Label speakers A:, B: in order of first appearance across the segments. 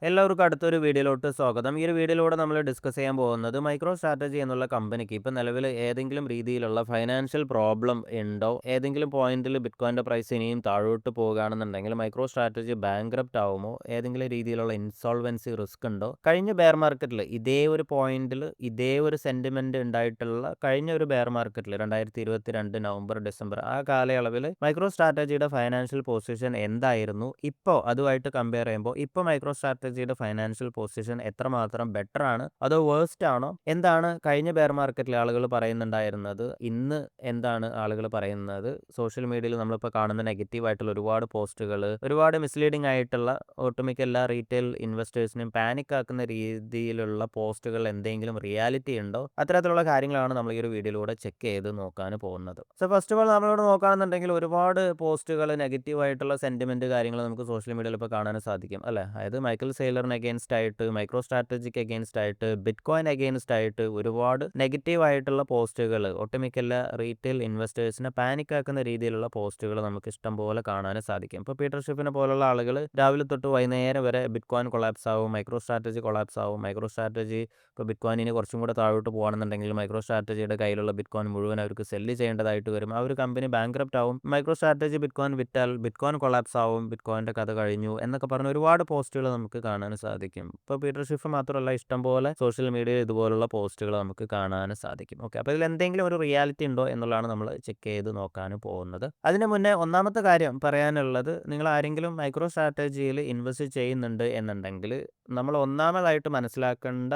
A: എല്ലാവർക്കും അടുത്തൊരു വീഡിയോയിലോട്ട് സ്വാഗതം. ഈ ഒരു വീഡിയോയിലൂടെ നമ്മൾ ഡിസ്കസ് ചെയ്യാൻ പോകുന്നത് മൈക്രോ സ്ട്രാറ്റജി എന്നുള്ള കമ്പനിക്ക് ഇപ്പോൾ നിലവിൽ ഏതെങ്കിലും രീതിയിലുള്ള ഫൈനാൻഷ്യൽ പ്രോബ്ലം ഉണ്ടോ? ഏതെങ്കിലും പോയിന്റിൽ ബിറ്റ്കോയിൻ്റെ പ്രൈസ് ഇനിയും താഴോട്ട് പോകുകയാണെന്നുണ്ടെങ്കിൽ മൈക്രോ സ്ട്രാറ്റജി ബാങ്ക്രപ്റ്റ് ആവുമോ? ഏതെങ്കിലും രീതിയിലുള്ള ഇൻസോൾവൻസി റിസ്ക് ഉണ്ടോ? കഴിഞ്ഞ ബെയർ മാർക്കറ്റിൽ ഇതേ ഒരു പോയിന്റിൽ ഇതേ ഒരു സെന്റിമെന്റ് ഉണ്ടായിട്ടുള്ള കഴിഞ്ഞ ഒരു ബെയർ മാർക്കറ്റിൽ 2022 നവംബർ ഡിസംബർ ആ കാലയളവിൽ മൈക്രോ സ്ട്രാറ്റജിയുടെ ഫൈനാൻഷ്യൽ പൊസിഷൻ എന്തായിരുന്നു? ഇപ്പോൾ അതുമായിട്ട് കമ്പയർ ചെയ്യുമ്പോൾ ഇപ്പോൾ മൈക്രോ സ്ട്രാറ്റജിയുടെ ഫൈനാൻഷ്യൽ പൊസിഷൻ എത്രമാത്രം ബെറ്റർ ആണ്, അതോ വേഴ്സ്റ്റ് ആണോ? എന്താണ് കഴിഞ്ഞ ബെയർ മാർക്കറ്റിൽ ആളുകൾ പറയുന്നുണ്ടായിരുന്നത്? ഇന്ന് എന്താണ് ആളുകൾ പറയുന്നത്? സോഷ്യൽ മീഡിയയിൽ നമ്മളിപ്പോൾ കാണുന്ന നെഗറ്റീവ് ആയിട്ടുള്ള ഒരുപാട് പോസ്റ്റുകൾ, ഒരുപാട് മിസ്ലീഡിംഗ് ആയിട്ടുള്ള ഒട്ടുമിക്ക എല്ലാ റീറ്റെയിൽ ഇൻവെസ്റ്റേഴ്സിനും പാനിക് ആക്കുന്ന രീതിയിലുള്ള പോസ്റ്റുകൾ എന്തെങ്കിലും റിയാലിറ്റി ഉണ്ടോ? അത്തരത്തിലുള്ള കാര്യങ്ങളാണ് നമ്മൾ ഈ ഒരു വീഡിയോയിലൂടെ ചെക്ക് ചെയ്ത് നോക്കാൻ പോകുന്നത്. സോ ഫസ്റ്റ് ഓഫ് ഓൾ നമ്മളിവിടെ നോക്കുകയാണെന്നുണ്ടെങ്കിൽ ഒരുപാട് പോസ്റ്റുകൾ നെഗറ്റീവ് ആയിട്ടുള്ള സെന്റിമെന്റ് കാര്യങ്ങൾ നമുക്ക് സോഷ്യൽ മീഡിയയിൽ ഇപ്പോൾ കാണാൻ സാധിക്കും അല്ലേ? അതായത് മൈക്കിൾ സെയിലറിന് അഗെയിൻസ്റ്റ് ആയിട്ട്, മൈക്രോ സ്ട്രാറ്റജിക്ക് അഗെയിൻസ്റ്റ് ആയിട്ട്, ബിറ്റ്കോയിൻ അഗെയിൻസ്റ്റ് ആയിട്ട് ഒരുപാട് നെഗറ്റീവ് ആയിട്ടുള്ള പോസ്റ്റുകൾ, ഒട്ടുമിക്ക എല്ലാ റീറ്റെയിൽ ഇൻവെസ്റ്റേഴ്സിനെ പാനിക് ആക്കുന്ന രീതിയിലുള്ള പോസ്റ്റുകൾ നമുക്ക് ഇഷ്ടം പോലെ കാണാൻ സാധിക്കും. ഇപ്പോൾ പീറ്റർ ഷിഫിനെ പോലുള്ള ആളുകൾ രാവിലെ തൊട്ട് വൈകുന്നേരം വരെ ബിറ്റ്കോയിൻ കൊളാപ്സ് ആവും, മൈക്രോ സ്ട്രാറ്റജി കൊളാപ്സ് ആവും, മൈക്രോ സ്ട്രാറ്റജി ഇപ്പോൾ ബിറ്റ്കോയിനിന് കുറച്ചും കൂടെ താഴോട്ട് പോകുകയാണെന്നുണ്ടെങ്കിൽ മൈക്രോ സ്ട്രാറ്റജിയുടെ കയ്യിലുള്ള ബിറ്റ്കോയിൻ മുഴുവൻ അവർക്ക് സെല്ല് ചെയ്യേണ്ടതായിട്ട് വരും. ആ ഒരു കമ്പനി ബാങ്ക്രപ്റ്റ് ആവും. മൈക്രോ സ്ട്രാറ്റജി ബിറ്റ്കോയിൻ വിറ്റാൽ ബിറ്റ്കോയിൻ കൊളാപ്സ് ആവും, ബിറ്റ്കോയിൻ്റെ കഥ കഴിഞ്ഞു എന്നൊക്കെ പറഞ്ഞ് ഒരുപാട് പോസ്റ്റുകൾ നമുക്ക് കാണാൻ സാധിക്കും. ഇപ്പോൾ പീറ്റർ ഷിഫ് മാത്രമല്ല, ഇഷ്ടംപോലെ സോഷ്യൽ മീഡിയയിൽ ഇതുപോലുള്ള പോസ്റ്റുകൾ നമുക്ക് കാണാൻ സാധിക്കും. ഓക്കെ, അപ്പോൾ ഇതിൽ എന്തെങ്കിലും ഒരു റിയാലിറ്റി ഉണ്ടോ എന്നുള്ളതാണ് നമ്മൾ ചെക്ക് ചെയ്ത് നോക്കാൻ പോകുന്നത്. അതിന് മുന്നേ ഒന്നാമത്തെ കാര്യം പറയാനുള്ളത്, നിങ്ങൾ ആരെങ്കിലും മൈക്രോ സ്ട്രാറ്റജിയിൽ ഇൻവെസ്റ്റ് ചെയ്യുന്നുണ്ട് എന്നുണ്ടെങ്കിൽ നമ്മൾ ഒന്നാമതായിട്ട് മനസ്സിലാക്കേണ്ട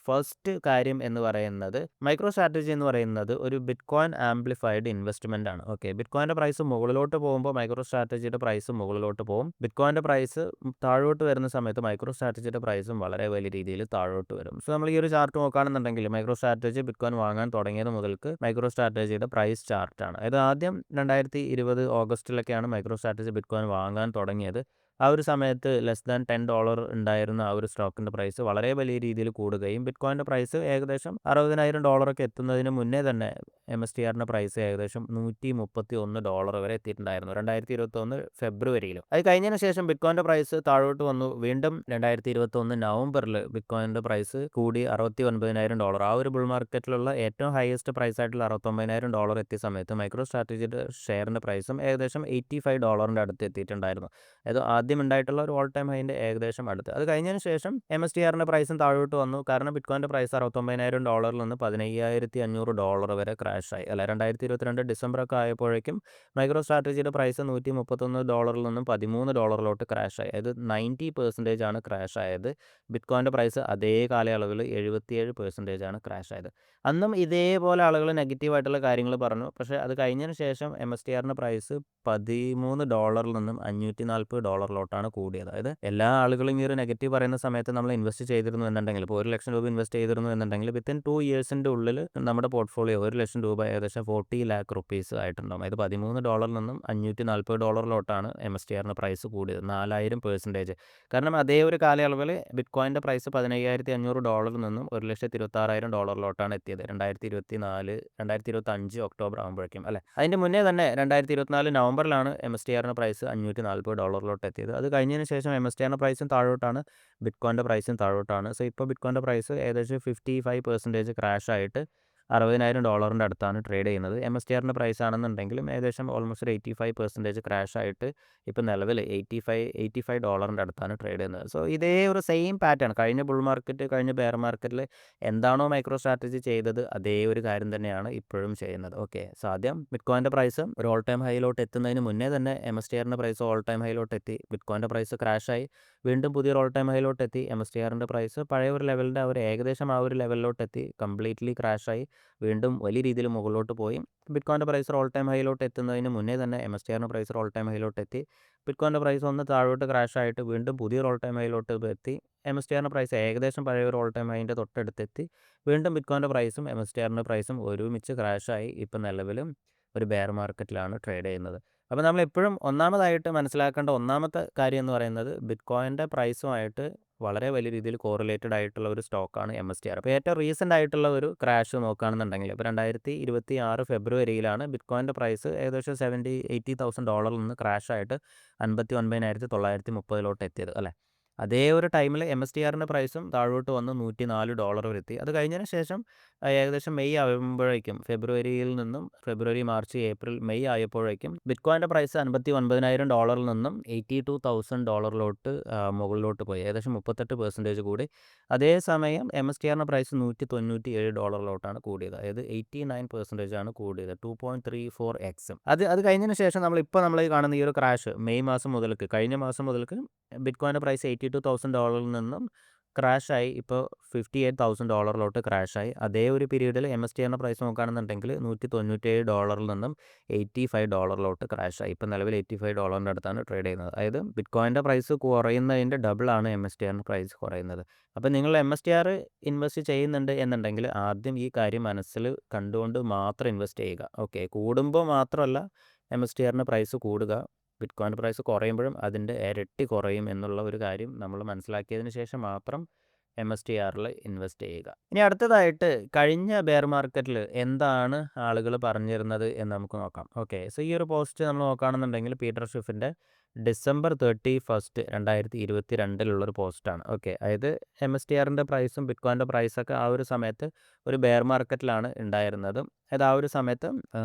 A: ഫസ്റ്റ് കാര്യം എന്ന് പറയുന്നത്, മൈക്രോ സ്ട്രാറ്റജി എന്ന് പറയുന്നത് ഒരു ബിറ്റ്കോയിൻ ആംപ്ലിഫൈഡ് ഇൻവെസ്റ്റ്മെന്റ് ആണ്. ഓക്കെ, ബിറ്റ്കോയിൻ്റെ പ്രൈസ് മുകളിലോട്ട് പോകുമ്പോൾ മൈക്രോ സ്ട്രാറ്റജിയുടെ പ്രൈസ് മുകളിലോട്ട് പോകും. ബിറ്റ്കോയിൻ്റെ പ്രൈസ് താഴോട്ട് വരുന്ന സമയത്ത് മൈക്രോ സ്ട്രാറ്റജിയുടെ പ്രൈസും വളരെ വലിയ രീതിയിൽ താഴോട്ട് വരും. സോ നമ്മൾ ഈ ഒരു ചാർട്ട് നോക്കുകയാണെന്നുണ്ടെങ്കിൽ മൈക്രോ സ്ട്രാറ്റജി ബിറ്റ്കോയിൻ വാങ്ങാൻ തുടങ്ങിയത് മുതൽക്ക് മൈക്രോ സ്ട്രാറ്റജിയുടെ പ്രൈസ് ചാർട്ടാണ്. അതായത് ആദ്യം 2020 ഓഗസ്റ്റിലൊക്കെയാണ് മൈക്രോ സ്ട്രാറ്റജി ബിറ്റ്കോയിൻ വാങ്ങാൻ തുടങ്ങിയത്. ആ ഒരു സമയത്ത് ലെസ് ദാൻ $10 ഉണ്ടായിരുന്ന ആ ഒരു സ്റ്റോക്കിൻ്റെ പ്രൈസ് വളരെ വലിയ രീതിയിൽ കൂടുകയും ബിറ്റ്കോയിൻ്റെ പ്രൈസ് ഏകദേശം $60,000 എത്തുന്നതിന് മുന്നേ തന്നെ MSTRൻ്റെ പ്രൈസ് ഏകദേശം $131 വരെ എത്തിയിട്ടുണ്ടായിരുന്നു 2021 ഫെബ്രുവരിയിലും. അത് കഴിഞ്ഞതിന് ശേഷം ബിറ്റ്കോയിൻ്റെ പ്രൈസ് താഴോട്ട് വന്നു. വീണ്ടും 2021 നവംബറിൽ ബിറ്റ്കോയിൻ്റെ പ്രൈസ് കൂടി $69,000. ആ ഒരു ബുൾ മാർക്കറ്റിലുള്ള ഏറ്റവും ഹയസ്റ്റ് പ്രൈസ് ആയിട്ടുള്ള $69,000 എത്തിയ സമയത്ത് മൈക്രോ സ്ട്രാറ്റജിയുടെ ഷെയറിൻ്റെ പ്രൈസും ഏകദേശം $85 അടുത്ത് എത്തിയിട്ടുണ്ടായിരുന്നു. അത് ആദ്യം ഉണ്ടായിട്ടുള്ള ഒരു ഓൾ ടൈം ഹൈൻ്റെ ഏകദേശം അടുത്ത്. അത് കഴിഞ്ഞതിന് ശേഷം MSTRൻ്റെ പ്രൈസും താഴോട്ട് വന്നു. കാരണം ബിറ്റ്കോയിൻ്റെ പ്രൈസ് $69,000 നിന്ന് $15,500 വരെ ക്രാഷായി. അല്ല, 2022 ഡിസംബറൊക്കെ ആയപ്പോഴേക്കും മൈക്രോ സ്ട്രാറ്റജിയുടെ പ്രൈസ് $131 നിന്നും $13 ക്രാഷായി. അതായത് 90% ആണ് ക്രാഷായത്. ബിറ്റ്കോയിൻ്റെ പ്രൈസ് അതേ കാലയളവിൽ 77% ആണ് ക്രാഷായത്. അന്നും ഇതേപോലെ ആളുകൾ നെഗറ്റീവായിട്ടുള്ള കാര്യങ്ങൾ പറഞ്ഞു. പക്ഷേ അത് കഴിഞ്ഞതിന് ശേഷം MSTRൻ്റെ പ്രൈസ് $13 നിന്നും $540 കൂടിയത്. അതായത് എല്ലാ ആളുകളും ഈ ഒരു നെഗറ്റീവ് പറയുന്ന സമയത്ത് നമ്മൾ ഇൻവെസ്റ്റ് ചെയ്തിരുന്നു എന്നുണ്ടെങ്കിൽ, ഇപ്പോൾ ₹1,00,000 ഇൻവെസ്റ്റ് ചെയ്തിരുന്നു എന്നുണ്ടെങ്കിൽ വിത്തിൻ 2 ഇയേഴ്സിൻ്റെ ഉള്ളിൽ നമ്മുടെ പോർട്ട്ഫോളിയോ ₹1,00,000 ഏകദേശം 40 lakh rupees ആയിട്ടുണ്ടാകും. അതായത് $13 നിന്നും $540 MSTRൻ്റെ പ്രൈസ് കൂടിയത്, 4000%. കാരണം അതേ ഒരു കാലയളവിൽ ബിറ്റ്കോയിൻ്റെ പ്രൈസ് $15,500 നിന്നും $1,26,000 എത്തിയത് 2025 ഒക്ടോബർ ആകുമ്പോഴേക്കും അല്ലേ. അതിൻ്റെ മുന്നേ തന്നെ 2024 നവംബറിലാണ് MSTRൻ്റെ പ്രൈസ് $540 എത്തിയത്. അത് കഴിഞ്ഞതിന് ശേഷം MSTRൻ്റെ പ്രൈസും താഴോട്ടാണ്, ബിറ്റ്കോയിൻ്റെ പ്രൈസും താഴോട്ടാണ്. സോ ഇപ്പോൾ ബിറ്റ്കോയിൻ്റെ പ്രൈസ് ഏകദേശം 55% ക്രാഷ് ആയിട്ട് $60,000 അടുത്താണ് ട്രേഡ് ചെയ്യുന്നത്. MSTRൻ്റെ പ്രൈസ് ആണെന്നുണ്ടെങ്കിലും ഏകദേശം ഓൾമോസ്റ്റ് ഒരു 85% ക്രാഷ് ആയിട്ട് ഇപ്പോൾ നിലവിൽ $85 അടുത്താണ് ട്രേഡ് ചെയ്യുന്നത്. സോ ഇതേ ഒരു സെയിം പാറ്റേൺ കഴിഞ്ഞ ബുൾ മാർക്കറ്റ്, കഴിഞ്ഞ ബെയർ മാർക്കറ്റിൽ എന്താണോ മൈക്രോ സ്ട്രാറ്റജി ചെയ്തത് അതേ ഒരു കാര്യം തന്നെയാണ് ഇപ്പോഴും ചെയ്യുന്നത്. ഓക്കെ, സോ ആദ്യം ബിറ്റ്കോയിൻ്റെ പ്രൈസ് ഒരു ഓൾ ടൈം ഹൈയിലോട്ട് എത്തുന്നതിന് മുന്നേ തന്നെ MSTRൻ്റെ പ്രൈസ് ഓൾ ടൈം ഹൈയിലോട്ട് എത്തി. ബിറ്റ്കോയിൻ്റെ പ്രൈസ് ക്രാഷായി, വീണ്ടും പുതിയൊരു ഓൾ ടൈം ഹൈയിലോട്ട് എത്തി. MSTRൻ്റെ പ്രൈസ് പഴയ ഒരു ലെവലിൻ്റെ ഏകദേശം ആ ഒരു ലെവലിലോട്ട് എത്തി, കംപ്ലീറ്റ്ലി ക്രാഷായി, വീണ്ടും വലിയ രീതിയിൽ മുകളിലോട്ട് പോയി. ബിറ്റ്കോയിൻ്റെ പ്രൈസ് ഓൾ ടൈം ഹൈയിലോട്ട് എത്തുന്നതിന് മുന്നേ തന്നെ MSTRൻ്റെ പ്രൈസ് ഓൾ ടൈം ഹൈയിലോട്ട് എത്തി. ബിറ്റ്കോയിൻ്റെ പ്രൈസ് ഒന്ന് താഴോട്ട് ക്രാഷായിട്ട് വീണ്ടും പുതിയൊരു ഓൾ ടൈം ഹൈയിലോട്ട് എത്തി. MSTRൻ്റെ പ്രൈസ് ഏകദേശം പഴയ ഒരു ഓൾ ടൈം ഹൈൻ്റെ തൊട്ടടുത്തെത്തി. വീണ്ടും ബിറ്റ്കോയിൻ്റെ പ്രൈസും MSTRൻ്റെ പ്രൈസും ഒരുമിച്ച് ക്രാഷായി ഇപ്പോൾ നിലവിലും ഒരു ബെയർ മാർക്കറ്റിലാണ് ട്രേഡ് ചെയ്യുന്നത്. അപ്പോൾ നമ്മൾ എപ്പോഴും ഒന്നാമതായിട്ട് മനസ്സിലാക്കേണ്ട ഒന്നാമത്തെ കാര്യം എന്ന് പറയുന്നത്, ബിറ്റ്കോയിൻ്റെ പ്രൈസുമായിട്ട് വളരെ വലിയ രീതിയിൽ കോറിലേറ്റഡ് ആയിട്ടുള്ള ഒരു സ്റ്റോക്കാണ് MSTR. അപ്പോൾ ഏറ്റവും റീസെൻ്റ് ആയിട്ടുള്ള ഒരു ക്രാഷ് നോക്കുകയാണെന്നുണ്ടെങ്കിൽ, ഇപ്പോൾ 2026 ഫെബ്രുവരിയിലാണ് ബിറ്റ്കോയിൻ്റെ പ്രൈസ് ഏകദേശം $70,000-80,000 നിന്ന് ക്രാഷായിട്ട് $59,930 എത്തിയത് അല്ലേ. അതേ ഒരു ടൈമിൽ MSTRൻ്റെ പ്രൈസും താഴോട്ട് വന്ന് $104 വരെ എത്തി. അത് കഴിഞ്ഞതിന് ശേഷം ഏകദേശം മെയ് ആകുമ്പോഴേക്കും ഫെബ്രുവരി, മാർച്ച്, ഏപ്രിൽ, മെയ് ആയപ്പോഴേക്കും ബിറ്റ്കോയിൻ്റെ പ്രൈസ് $59,000 നിന്നും $82,000 മുകളിലോട്ട് പോയി. ഏകദേശം 38% കൂടി. അതേസമയം MSTRൻ്റെ പ്രൈസ് $197 കൂടിയത്. അതായത് 89% ആണ് കൂടിയത്. 2.34x. അത് കഴിഞ്ഞതിന് ശേഷം നമ്മൾ ഈ കാണുന്ന ഈ ഒരു ക്രാഷ് കഴിഞ്ഞ മാസം മുതൽക്ക് ബിറ്റ്കോയിൻ്റെ പ്രൈസ് $82,000 നിന്നും ക്രാഷായി ഇപ്പോൾ $58,000 ക്രാഷായി. അതേ ഒരു പീരീഡിൽ MSTRൻ്റെ പ്രൈസ് നോക്കുകയാണെന്നുണ്ടെങ്കിൽ $197 നിന്നും $85 ക്രാഷായി. ഇപ്പോൾ നിലവിൽ $85 അടുത്താണ് ട്രേഡ് ചെയ്യുന്നത്. അതായത് ബിറ്റ്കോയിൻ്റെ പ്രൈസ് കുറയുന്നതിൻ്റെ ഡബിളാണ് MSTRൻ്റെ പ്രൈസ് കുറയുന്നത്. അപ്പോൾ നിങ്ങൾ MSTR ഇൻവെസ്റ്റ് ചെയ്യുന്നുണ്ട് എന്നുണ്ടെങ്കിൽ ആദ്യം ഈ കാര്യം മനസ്സിൽ കണ്ടുകൊണ്ട് മാത്രം ഇൻവെസ്റ്റ് ചെയ്യുക. ഓക്കെ, കൂടുമ്പോൾ മാത്രമല്ല MSTRൻ്റെ പ്രൈസ് കൂടുക, ബിറ്റ്കോയിൻ്റെ പ്രൈസ് കുറയുമ്പോഴും അതിൻ്റെ ഇരട്ടി കുറയും എന്നുള്ള ഒരു കാര്യം നമ്മൾ മനസ്സിലാക്കിയതിന് ശേഷം മാത്രം MSTRൽ ഇൻവെസ്റ്റ് ചെയ്യുക. ഇനി അടുത്തതായിട്ട് കഴിഞ്ഞ ബെയർ മാർക്കറ്റിൽ എന്താണ് ആളുകൾ പറഞ്ഞിരുന്നത് എന്ന് നമുക്ക് നോക്കാം. ഓക്കെ, സോ ഈ ഒരു പോസ്റ്റ് നമ്മൾ നോക്കുകയാണെന്നുണ്ടെങ്കിൽ പീറ്റർ ഷിഫിൻ്റെ December 31, 2022 പോസ്റ്റാണ്. ഓക്കെ, അതായത് MSTRൻ്റെ പ്രൈസും ബിറ്റ്കോയിൻ്റെ പ്രൈസൊക്കെ ആ ഒരു സമയത്ത് ഒരു ബെയർ മാർക്കറ്റിലാണ് ഉണ്ടായിരുന്നത്. അതായത് ആ ഒരു സമയത്ത്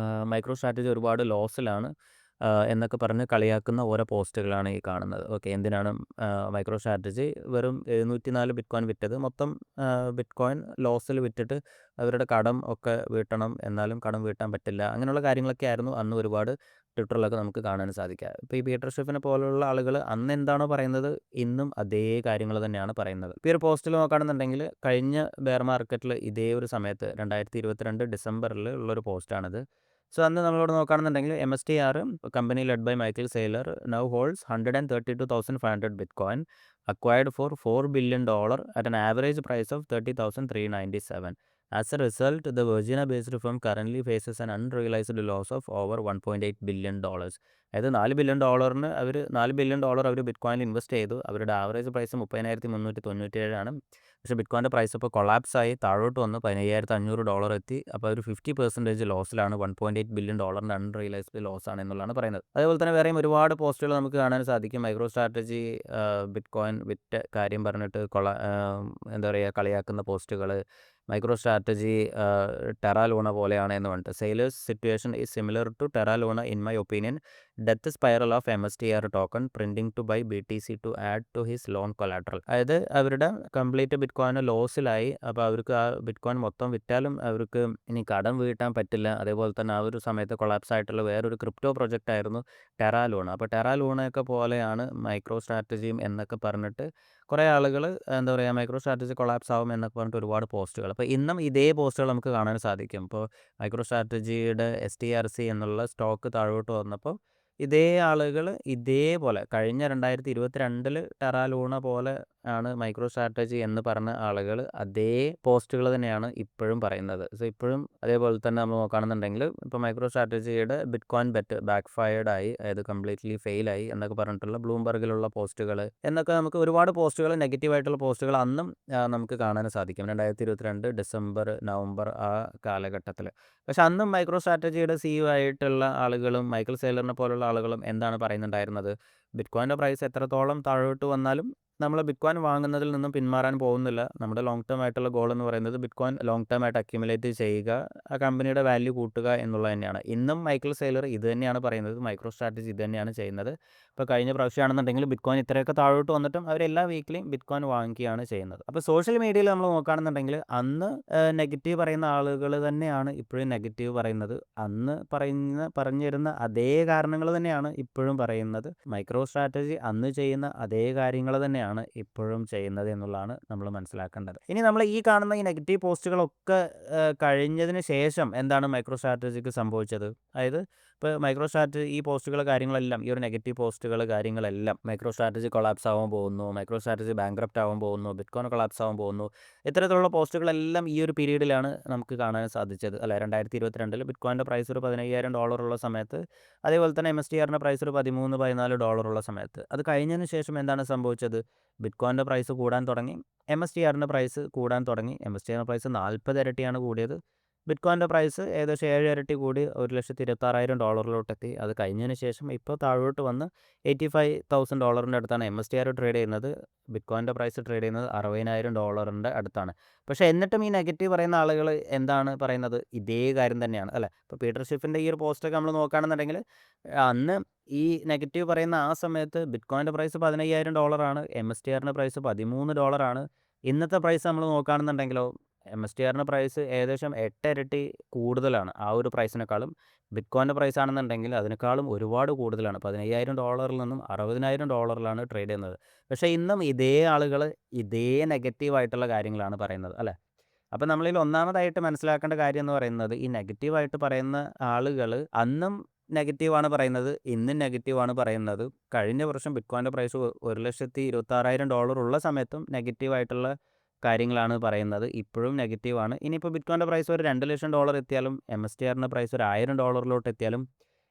A: മൈക്രോ സ്ട്രാറ്റജി ഒരുപാട് ലോസിലാണ് എന്നൊക്കെ പറഞ്ഞ് കളിയാക്കുന്ന ഓരോ പോസ്റ്റുകളാണ് ഈ കാണുന്നത്. ഓക്കെ, എന്തിനാണ് മൈക്രോ സ്ട്രാറ്റജി വെറും 704 ബിറ്റ്കോയിൻ വിറ്റത്? മൊത്തം ബിറ്റ്കോയിൻ ലോസിൽ വിറ്റിട്ട് അവരുടെ കടം ഒക്കെ വീട്ടണം, എന്നാലും കടം വീട്ടാൻ പറ്റില്ല, അങ്ങനെയുള്ള കാര്യങ്ങളൊക്കെ ആയിരുന്നു അന്ന് ഒരുപാട് ട്വിറ്ററിലൊക്കെ നമുക്ക് കാണാൻ സാധിക്കുക. ഇപ്പോൾ ഈ പീറ്റർ ഷിഫിനെ പോലുള്ള ആളുകൾ അന്ന് എന്താണോ പറയുന്നത് ഇന്നും അതേ കാര്യങ്ങൾ തന്നെയാണ് പറയുന്നത്. ഇപ്പോൾ ഈ ഒരു പോസ്റ്റിൽ നോക്കുകയാണെന്നുണ്ടെങ്കിൽ കഴിഞ്ഞ ബെയർ മാർക്കറ്റിൽ ഇതേ ഒരു സമയത്ത് 2022 ഡിസംബറിൽ ഉള്ളൊരു പോസ്റ്റാണിത്. സോ അന്ന് നമ്മളോട് നോക്കുകയാണെന്നുണ്ടെങ്കിൽ MSTR company led by Michael Saylor now holds 132,500 bitcoin acquired for $4 billion at an average price of $30,397. As a result, the Virginia-based firm currently faces an unrealized loss of over $1.8 billion. അതായത് $4 billion $4 billion അവർ ബിറ്റ്കോയിനിൽ invest ചെയ്തു. അവരുടെ average price 30,397 ആണ്. പക്ഷേ ബിറ്റ്കോയിൻ്റെ price ഇപ്പോൾ കൊളാപ്സായി താഴോട്ട് വന്ന് $15,500 എത്തി. അപ്പോൾ ഒരു 50% ലോസിലാണ്. $1.8 ബില്യൺ അൺറിയലൈസ്ഡ് ലോസാണ് എന്നുള്ളതാണ് പറയുന്നത്. അതേപോലെ തന്നെ വേറെയും ഒരുപാട് പോസ്റ്റുകൾ നമുക്ക് കാണാൻ സാധിക്കും. മൈക്രോ സ്ട്രാറ്റജി ബിറ്റ്കോയിൻ വിറ്റ കാര്യം പറഞ്ഞിട്ട് എന്താ പറയുക, കളിയാക്കുന്ന പോസ്റ്റുകൾ. മൈക്രോ സ്ട്രാറ്റജി ടെറ ലൂണ പോലെയാണ് എന്ന് പറഞ്ഞിട്ട്. Saylor's situation is similar to Terra Luna in my opinion. Death spiral of MSTR token printing to buy BTC to add to his loan collateral. അതായത് അവരുടെ കംപ്ലീറ്റ് ബിറ്റ്കോയിൻ ലോസിലായി. അപ്പോൾ അവർക്ക് ആ bitcoin മൊത്തം വിറ്റാലും അവർക്ക് ഇനി കടം വീട്ടാൻ പറ്റില്ല. അതേപോലെ തന്നെ ആ ഒരു സമയത്ത് കൊളാപ്സ് ആയിട്ടുള്ള വേറൊരു ക്രിപ്റ്റോ പ്രൊജക്റ്റ് ആയിരുന്നു ടെറ ലൂണ. അപ്പോൾ ടെറ ലൂണയൊക്കെ പോലെയാണ് മൈക്രോ സ്ട്രാറ്റജിയും എന്നൊക്കെ പറഞ്ഞിട്ട് കുറേ ആളുകൾ എന്താ പറയുക, മൈക്രോ സ്ട്രാറ്റജി കൊളാപ്സ് ആവും എന്നൊക്കെ പറഞ്ഞിട്ട് ഒരുപാട് പോസ്റ്റുകൾ. അപ്പോൾ ഇന്നും ഇതേ പോസ്റ്റുകൾ നമുക്ക് കാണാൻ സാധിക്കും. ഇപ്പോൾ മൈക്രോ സ്ട്രാറ്റജിയുടെ STRC എന്നുള്ള സ്റ്റോക്ക് താഴോട്ട് വന്നപ്പോൾ ഇതേ ആളുകൾ ഇതേപോലെ കഴിഞ്ഞ 2022 ടെറ ലൂണ പോലെ ആണ് മൈക്രോ സ്ട്രാറ്റജി എന്ന് പറഞ്ഞ ആളുകൾ അതേ പോസ്റ്റുകൾ തന്നെയാണ് ഇപ്പോഴും പറയുന്നത്. സോ ഇപ്പോഴും അതേപോലെ തന്നെ നമ്മൾ നോക്കുകയാണെന്നുണ്ടെങ്കിൽ ഇപ്പോൾ മൈക്രോ സ്ട്രാറ്റജിയുടെ ബിറ്റ്കോയിൻ ബെറ്റ് ബാക്ക് ഫയർഡ് ആയി, അതായത് കംപ്ലീറ്റ്ലി ഫെയിലായി എന്നൊക്കെ പറഞ്ഞിട്ടുള്ള ബ്ലൂംബർഗിലുള്ള പോസ്റ്റുകൾ എന്നൊക്കെ നമുക്ക് ഒരുപാട് പോസ്റ്റുകൾ, നെഗറ്റീവായിട്ടുള്ള പോസ്റ്റുകൾ അന്നും നമുക്ക് കാണാൻ സാധിക്കും 2022 ഡിസംബർ, നവംബർ ആ കാലഘട്ടത്തിൽ. പക്ഷെ അന്നും മൈക്രോ സ്ട്രാറ്റജിയുടെ CEO ആയിട്ടുള്ള ആളുകളും മൈക്കിൾ സെയ്ലറിനെ പോലുള്ള ആളുകളും എന്താണ് പറയുന്നുണ്ടായിരുന്നത്? ബിറ്റ്കോയിൻ്റെ പ്രൈസ് എത്രത്തോളം താഴോട്ട് വന്നാലും നമ്മൾ ബിറ്റ്കോയിൻ വാങ്ങുന്നതിൽ നിന്നും പിന്മാറാൻ പോകുന്നില്ല. നമ്മുടെ ലോങ് ടേം ആയിട്ടുള്ള ഗോൾ എന്ന് പറയുന്നത് ബിറ്റ്കോയിൻ ലോങ് ടേം ആയിട്ട് അക്യുമുലേറ്റ് ചെയ്യുക, ആ കമ്പനിയുടെ വാല്യൂ കൂട്ടുക എന്നുള്ളത് തന്നെയാണ്. ഇന്നും മൈക്കിൾ സെയ്ലർ ഇത് തന്നെയാണ് പറയുന്നത്. മൈക്രോ സ്ട്രാറ്റജി ഇത് തന്നെയാണ് ചെയ്യുന്നത്. ഇപ്പോൾ കഴിഞ്ഞ പ്രാവശ്യമാണെന്നുണ്ടെങ്കിൽ ബിറ്റ്കോയിൻ ഇത്രയൊക്കെ താഴോട്ട് വന്നിട്ടും അവരെല്ലാ വീക്കിലും ബിറ്റ്കോയിൻ വാങ്ങിക്കുകയാണ് ചെയ്യുന്നത്. അപ്പോൾ സോഷ്യൽ മീഡിയയിൽ നമ്മൾ നോക്കുകയാണെന്നുണ്ടെങ്കിൽ അന്ന് നെഗറ്റീവ് പറയുന്ന ആളുകൾ തന്നെയാണ് ഇപ്പോഴും നെഗറ്റീവ് പറയുന്നത്. അന്ന് പറഞ്ഞിരുന്ന അതേ കാരണങ്ങൾ തന്നെയാണ് ഇപ്പോഴും പറയുന്നത്. മൈക്രോ സ്ട്രാറ്റജി അന്ന് ചെയ്യുന്ന അതേ കാര്യങ്ങൾ തന്നെയാണ് ഇപ്പോഴും ചെയ്യുന്നത് എന്നുള്ളതാണ് നമ്മൾ മനസ്സിലാക്കേണ്ടത്. ഇനി നമ്മൾ ഈ കാണുന്ന ഈ നെഗറ്റീവ് പോസ്റ്റുകളൊക്കെ കഴിഞ്ഞതിന് ശേഷം എന്താണ് മൈക്രോ സ്ട്രാറ്റജിക്ക് സംഭവിച്ചത്? അതായത് ഇപ്പോൾ മൈക്രോ സ്ട്രാറ്റജി ഈ പോസ്റ്റുകൾ കാര്യങ്ങളെല്ലാം, ഈ ഒരു നെഗറ്റീവ് പോസ്റ്റുകൾ കാര്യങ്ങളെല്ലാം മൈക്രോ സ്ട്രാറ്റജി കൊളാപ്സ് ആവാൻ പോകുന്നു, മൈക്രോ സ്ട്രാറ്റജി ബാങ്ക്രപ്റ്റ് ആവാൻ പോകുന്നു, ബിറ്റ്കോയിൻ കൊളാപ്സ് ആവാൻ പോകുന്നു, ഇത്തരത്തിലുള്ള പോസ്റ്റുകളെല്ലാം ഈ ഒരു പീരീഡിലാണ് നമുക്ക് കാണാൻ സാധിച്ചത്. അല്ല, 2022 ബിറ്റ്കോയിൻ്റെ പ്രൈസ് ഒരു $15,000 ഉള്ള സമയത്ത്, അതേപോലെ തന്നെ MSTRൻ്റെ പ്രൈസ് ഒരു $13-14 ഉള്ള സമയത്ത്. അത് കഴിഞ്ഞതിന് ശേഷം എന്താണ് സംഭവിച്ചത്? ബിറ്റ്കോയിൻ്റെ പ്രൈസ് കൂടാൻ തുടങ്ങി, MSTRൻ്റെ പ്രൈസ് കൂടാൻ തുടങ്ങി. MSTRൻ്റെ പ്രൈസ് 40 ഇരട്ടിയാണ് കൂടിയത്. ബിറ്റ്കോയിൻ്റെ പ്രൈസ് ഏകദേശം 7 ഇരട്ടി കൂടി $1,26,000 അത് കഴിഞ്ഞതിന് ശേഷം ഇപ്പോൾ താഴോട്ട് വന്ന് $85,000 അടുത്താണ് MSTR ട്രേഡ് ചെയ്യുന്നത്. ബിറ്റ്കോയിൻ്റെ പ്രൈസ് ട്രേഡ് ചെയ്യുന്നത് $60,000 അടുത്താണ്. പക്ഷേ എന്നിട്ടും ഈ നെഗറ്റീവ് പറയുന്ന ആളുകൾ എന്താണ് പറയുന്നത്? ഇതേ കാര്യം തന്നെയാണ് അല്ലേ. ഇപ്പോൾ പീറ്റർ ഷിഫിൻ്റെ ഈ ഒരു പോസ്റ്റൊക്കെ നമ്മൾ നോക്കുകയാണെന്നുണ്ടെങ്കിൽ അന്ന് ഈ നെഗറ്റീവ് പറയുന്ന ആ സമയത്ത് ബിറ്റ്കോയിൻ്റെ പ്രൈസ് $15,000 MSTRൻ്റെ പ്രൈസ് $13. ഇന്നത്തെ പ്രൈസ് നമ്മൾ നോക്കുകയാണെന്നുണ്ടെങ്കിലോ MSTRൻ്റെ പ്രൈസ് ഏകദേശം 8 ഇരട്ടി കൂടുതലാണ്. ആ ഒരു പ്രൈസിനേക്കാളും ബിറ്റ്കോയിൻ്റെ പ്രൈസ് ആണെന്നുണ്ടെങ്കിൽ അതിനേക്കാളും ഒരുപാട് കൂടുതലാണ്. $15,000 നിന്നും $60,000 ട്രേഡ് ചെയ്യുന്നത്. പക്ഷേ ഇന്നും ഇതേ ആളുകൾ ഇതേ നെഗറ്റീവായിട്ടുള്ള കാര്യങ്ങളാണ് പറയുന്നത് അല്ലേ. അപ്പോൾ നമ്മളിൽ ഒന്നാമതായിട്ട് മനസ്സിലാക്കേണ്ട കാര്യം എന്ന് പറയുന്നത് ഈ നെഗറ്റീവായിട്ട് പറയുന്ന ആളുകൾ അന്നും നെഗറ്റീവാണ് പറയുന്നത്, ഇന്നും നെഗറ്റീവാണ് പറയുന്നത്. കഴിഞ്ഞ വർഷം ബിറ്റ്കോയിൻ്റെ പ്രൈസ് $1,26,000 ഉള്ള സമയത്തും നെഗറ്റീവായിട്ടുള്ള കാര്യങ്ങളാണ് പറയുന്നത്. ഇപ്പോഴും നെഗറ്റീവാണ്. ഇനിയിപ്പോൾ ബിറ്റ്കോയിൻ്റെ പ്രൈസ് ഒരു $2,00,000 എത്തിയാലും MSTRൻ്റെ പ്രൈസ് ഒരു $1,000 എത്തിയാലും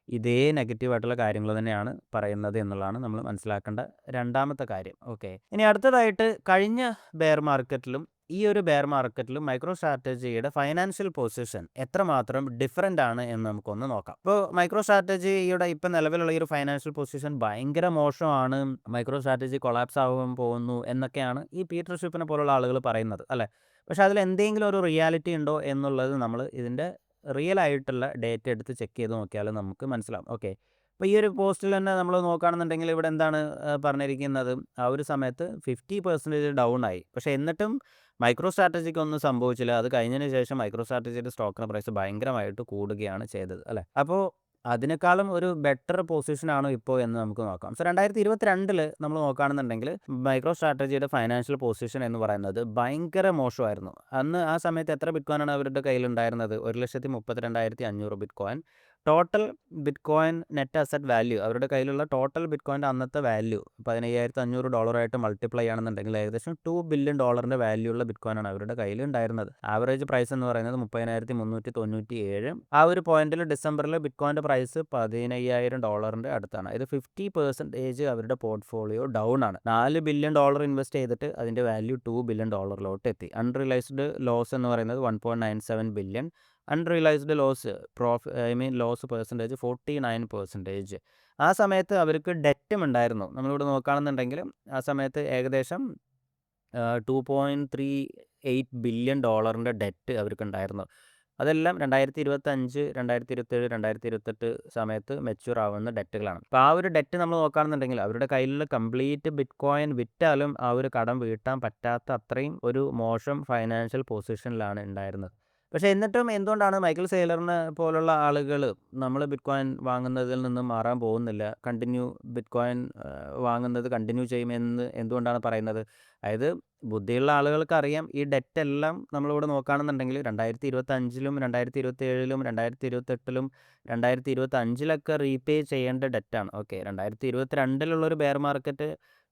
A: ഇതേ നെഗറ്റീവായിട്ടുള്ള കാര്യങ്ങൾ തന്നെയാണ് പറയുന്നത് എന്നുള്ളതാണ് നമ്മൾ മനസ്സിലാക്കേണ്ട രണ്ടാമത്തെ കാര്യം. ഓക്കെ. ഇനി അടുത്തതായിട്ട് കഴിഞ്ഞ ബെയർ മാർക്കറ്റിലും ഈ ഒരു ബെയർ മാർക്കറ്റിലും മൈക്രോ സ്ട്രാറ്റജിയുടെ ഫൈനാൻഷ്യൽ പൊസിഷൻ എത്രമാത്രം ഡിഫറൻ്റ് ആണ് എന്ന് നമുക്കൊന്ന് നോക്കാം. ഇപ്പോൾ മൈക്രോ സ്ട്രാറ്റജിയുടെ ഇപ്പം നിലവിലുള്ള ഈ ഒരു ഫൈനാൻഷ്യൽ പൊസിഷൻ ഭയങ്കര മോശമാണ്, മൈക്രോ സ്ട്രാറ്റജി കൊളാപ്സ് ആവാൻ പോകുന്നു എന്നൊക്കെയാണ് ഈ പീറ്റർ ഷിപ്പിനെ പോലുള്ള ആളുകൾ പറയുന്നത് അല്ലേ. പക്ഷേ അതിൽ എന്തെങ്കിലും ഒരു റിയാലിറ്റി ഉണ്ടോ എന്നുള്ളത് നമ്മൾ ഇതിൻ്റെ റിയൽ ആയിട്ടുള്ള ഡേറ്റ എടുത്ത് ചെക്ക് ചെയ്ത് നോക്കിയാൽ നമുക്ക് മനസ്സിലാവും. ഓക്കെ. അപ്പോൾ ഈ ഒരു പോസ്റ്റിൽ തന്നെ നമ്മൾ നോക്കുകയാണെന്നുണ്ടെങ്കിൽ ഇവിടെ എന്താണ് പറഞ്ഞിരിക്കുന്നത്, ആ ഒരു സമയത്ത് 50% ഡൗൺ ആയി. പക്ഷേ എന്നിട്ടും മൈക്രോ സ്ട്രാറ്റജിക്ക് ഒന്നും സംഭവിച്ചില്ല. അത് കഴിഞ്ഞതിന് ശേഷം മൈക്രോ സ്ട്രാറ്റജിയുടെ സ്റ്റോക്കിൻ്റെ പ്രൈസ് ഭയങ്കരമായിട്ട് കൂടുകയാണ് ചെയ്തത് അല്ലേ. അപ്പോൾ അതിനേക്കാളും ഒരു ബെറ്റർ പൊസിഷനാണോ ഇപ്പോൾ എന്ന് നമുക്ക് നോക്കാം. സോ 2022 നമ്മൾ നോക്കുകയാണെന്നുണ്ടെങ്കിൽ മൈക്രോ സ്ട്രാറ്റജിയുടെ ഫൈനാൻഷ്യൽ പൊസിഷൻ എന്ന് പറയുന്നത് ഭയങ്കര മോശമായിരുന്നു. അന്ന് ആ സമയത്ത് എത്ര ബിറ്റ്കോയിനാണ് അവരുടെ കയ്യിലുണ്ടായിരുന്നത്? 1,32,500 bitcoin. Total bitcoin net asset value, അവരുടെ കയ്യിലുള്ള ടോട്ടൽ ബിറ്റ്കോയിൻ്റെ അന്നത്തെ വാല്യൂ $15,500 മൾട്ടിപ്ലൈ ആണെന്നുണ്ടെങ്കിൽ ഏകദേശം $2 ബില്യൺ വാല്യൂ ഉള്ള ബിറ്റ്കോയിനാണ് അവരുടെ കയ്യിൽ ഉണ്ടായിരുന്നത്. ആവറേജ് പ്രൈസ് എന്ന് പറയുന്നത് 30,397. ആ ഒരു പോയിന്റിൽ ഡിസംബറിൽ ബിറ്റ്കോയിൻ്റെ പ്രൈസ് $15,000 അടുത്താണ്. ഇത് 50% അവരുടെ പോർട്ട്ഫോളിയോ ഡൗൺ ആണ്. $4 ബില്യൺ ഇൻവെസ്റ്റ് ചെയ്തിട്ട് അതിൻ്റെ വാല്യൂ $2 ബില്യൺ എത്തി. അൺറിയലൈസ്ഡ് ലോസ് എന്ന് പറയുന്നത് 1.97 ബില്യൺ. Unrealised loss loss percentage 49%. ആ സമയത്ത് അവർക്ക് ഡെറ്റും ഉണ്ടായിരുന്നു. നമ്മളിവിടെ നോക്കുകയാണെന്നുണ്ടെങ്കിൽ ആ സമയത്ത് ഏകദേശം $2.38 ബില്യൺ ഡെറ്റ് അവർക്കുണ്ടായിരുന്നു. അതെല്ലാം 2025, 2027, 2028 സമയത്ത് മെച്യൂർ ആവുന്ന ഡെറ്റുകളാണ്. അപ്പോൾ ആ ഒരു ഡെറ്റ് നമ്മൾ നോക്കുകയാണെന്നുണ്ടെങ്കിൽ അവരുടെ കയ്യിലുള്ള കംപ്ലീറ്റ് ബിറ്റ്കോയിൻ വിറ്റാലും ആ ഒരു കടം വീട്ടാൻ പറ്റാത്ത അത്രയും ഒരു മോശം ഫൈനാൻഷ്യൽ പൊസിഷനിലാണ് ഉണ്ടായിരുന്നത്. പക്ഷേ എന്നിട്ടും എന്തുകൊണ്ടാണ് മൈക്കിൾ സെയ്ലറിനെ പോലുള്ള ആളുകൾ നമ്മൾ ബിറ്റ്കോയിൻ വാങ്ങുന്നതിൽ നിന്നും മാറാൻ പോകുന്നില്ല, ബിറ്റ്കോയിൻ വാങ്ങുന്നത് കണ്ടിന്യൂ ചെയ്യുമെന്ന് എന്തുകൊണ്ടാണ് പറയുന്നത്? അതായത് ബുദ്ധിയുള്ള ആളുകൾക്ക് അറിയാം ഈ ഡെറ്റ് എല്ലാം നമ്മളിവിടെ നോക്കുകയാണെന്നുണ്ടെങ്കിൽ 2025-ലും 2027-ലും 2028-ലും 2025-ലൊക്കെ റീപേ ചെയ്യേണ്ട ഡെറ്റാണ്. ഓക്കെ. 2022-ലുള്ളൊരു ബെയർ മാർക്കറ്റ്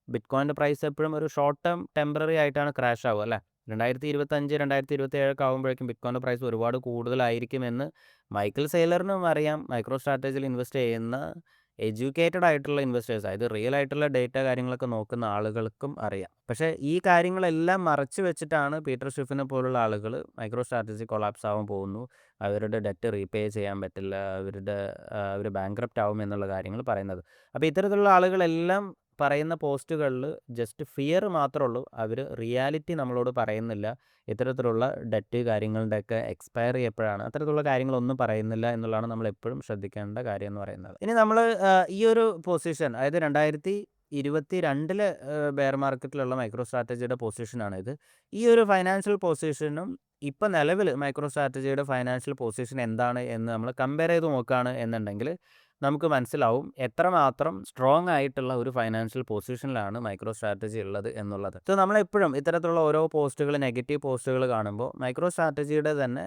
A: ബിറ്റ്കോയിൻ്റെ പ്രൈസ് എപ്പോഴും ഒരു ഷോർട്ട് ടേം ടെമ്പററി ആയിട്ടാണ് ക്രാഷ് ആവുക അല്ലേ. 2025, 2027 ആകുമ്പോഴേക്കും ബിറ്റ്കോയിൻ്റെ പ്രൈസ് ഒരുപാട് കൂടുതലായിരിക്കുമെന്ന് മൈക്കിൾ സെയ്ലറിനും അറിയാം. മൈക്രോ സ്ട്രാറ്റജിയിൽ ഇൻവെസ്റ്റ് ചെയ്യുന്ന എഡ്യൂക്കേറ്റഡ് ആയിട്ടുള്ള ഇൻവെസ്റ്റേഴ്സ്, അതായത് റിയൽ ആയിട്ടുള്ള ഡേറ്റ കാര്യങ്ങളൊക്കെ നോക്കുന്ന ആളുകൾക്കും അറിയാം. പക്ഷേ ഈ കാര്യങ്ങളെല്ലാം മറച്ചു വെച്ചിട്ടാണ് പീറ്റർ ഷിഫിനെ പോലുള്ള ആളുകൾ മൈക്രോ സ്ട്രാറ്റജി കൊളാപ്സ് ആവാൻ പോകുന്നു, അവരുടെ ഡെറ്റ് റീപേ ചെയ്യാൻ പറ്റില്ല, അവർ ബാങ്ക്രപ്റ്റ് ആവും എന്നുള്ള കാര്യങ്ങൾ പറയുന്നത്. അപ്പോൾ ഇത്തരത്തിലുള്ള ആളുകളെല്ലാം പറയുന്ന പോസ്റ്റുകളിൽ ജസ്റ്റ് ഫിയർ മാത്രമേ ഉള്ളൂ. അവർ റിയാലിറ്റി നമ്മളോട് പറയുന്നില്ല. ഇത്തരത്തിലുള്ള ഡെറ്റ് കാര്യങ്ങളുടെയൊക്കെ എക്സ്പയറി എപ്പോഴാണ്, അത്തരത്തിലുള്ള കാര്യങ്ങളൊന്നും പറയുന്നില്ല എന്നുള്ളതാണ് നമ്മൾ എപ്പോഴും ശ്രദ്ധിക്കേണ്ട കാര്യം എന്ന് പറയുന്നത്. ഇനി നമ്മൾ ഈ ഒരു പൊസിഷൻ, അതായത് 2022 ബെയർ മാർക്കറ്റിലുള്ള മൈക്രോ സ്ട്രാറ്റജിയുടെ പൊസിഷനാണിത്. ഈ ഒരു ഫൈനാൻഷ്യൽ പൊസിഷനും ഇപ്പം നിലവിൽ മൈക്രോ സ്ട്രാറ്റജിയുടെ ഫൈനാൻഷ്യൽ പൊസിഷൻ എന്താണ് എന്ന് നമ്മൾ കമ്പയർ ചെയ്ത് നോക്കുകയാണ് എന്നുണ്ടെങ്കിൽ നമുക്ക് മനസ്സിലാവും എത്രമാത്രം സ്ട്രോങ് ആയിട്ടുള്ള ഒരു ഫൈനാൻഷ്യൽ പൊസിഷനിലാണ് മൈക്രോ സ്ട്രാറ്റജി ഉള്ളത് എന്നുള്ളത്. സോ നമ്മളെപ്പോഴും ഇത്തരത്തിലുള്ള ഓരോ പോസ്റ്റുകൾ, നെഗറ്റീവ് പോസ്റ്റുകൾ കാണുമ്പോൾ മൈക്രോ സ്ട്രാറ്റജിയുടെ തന്നെ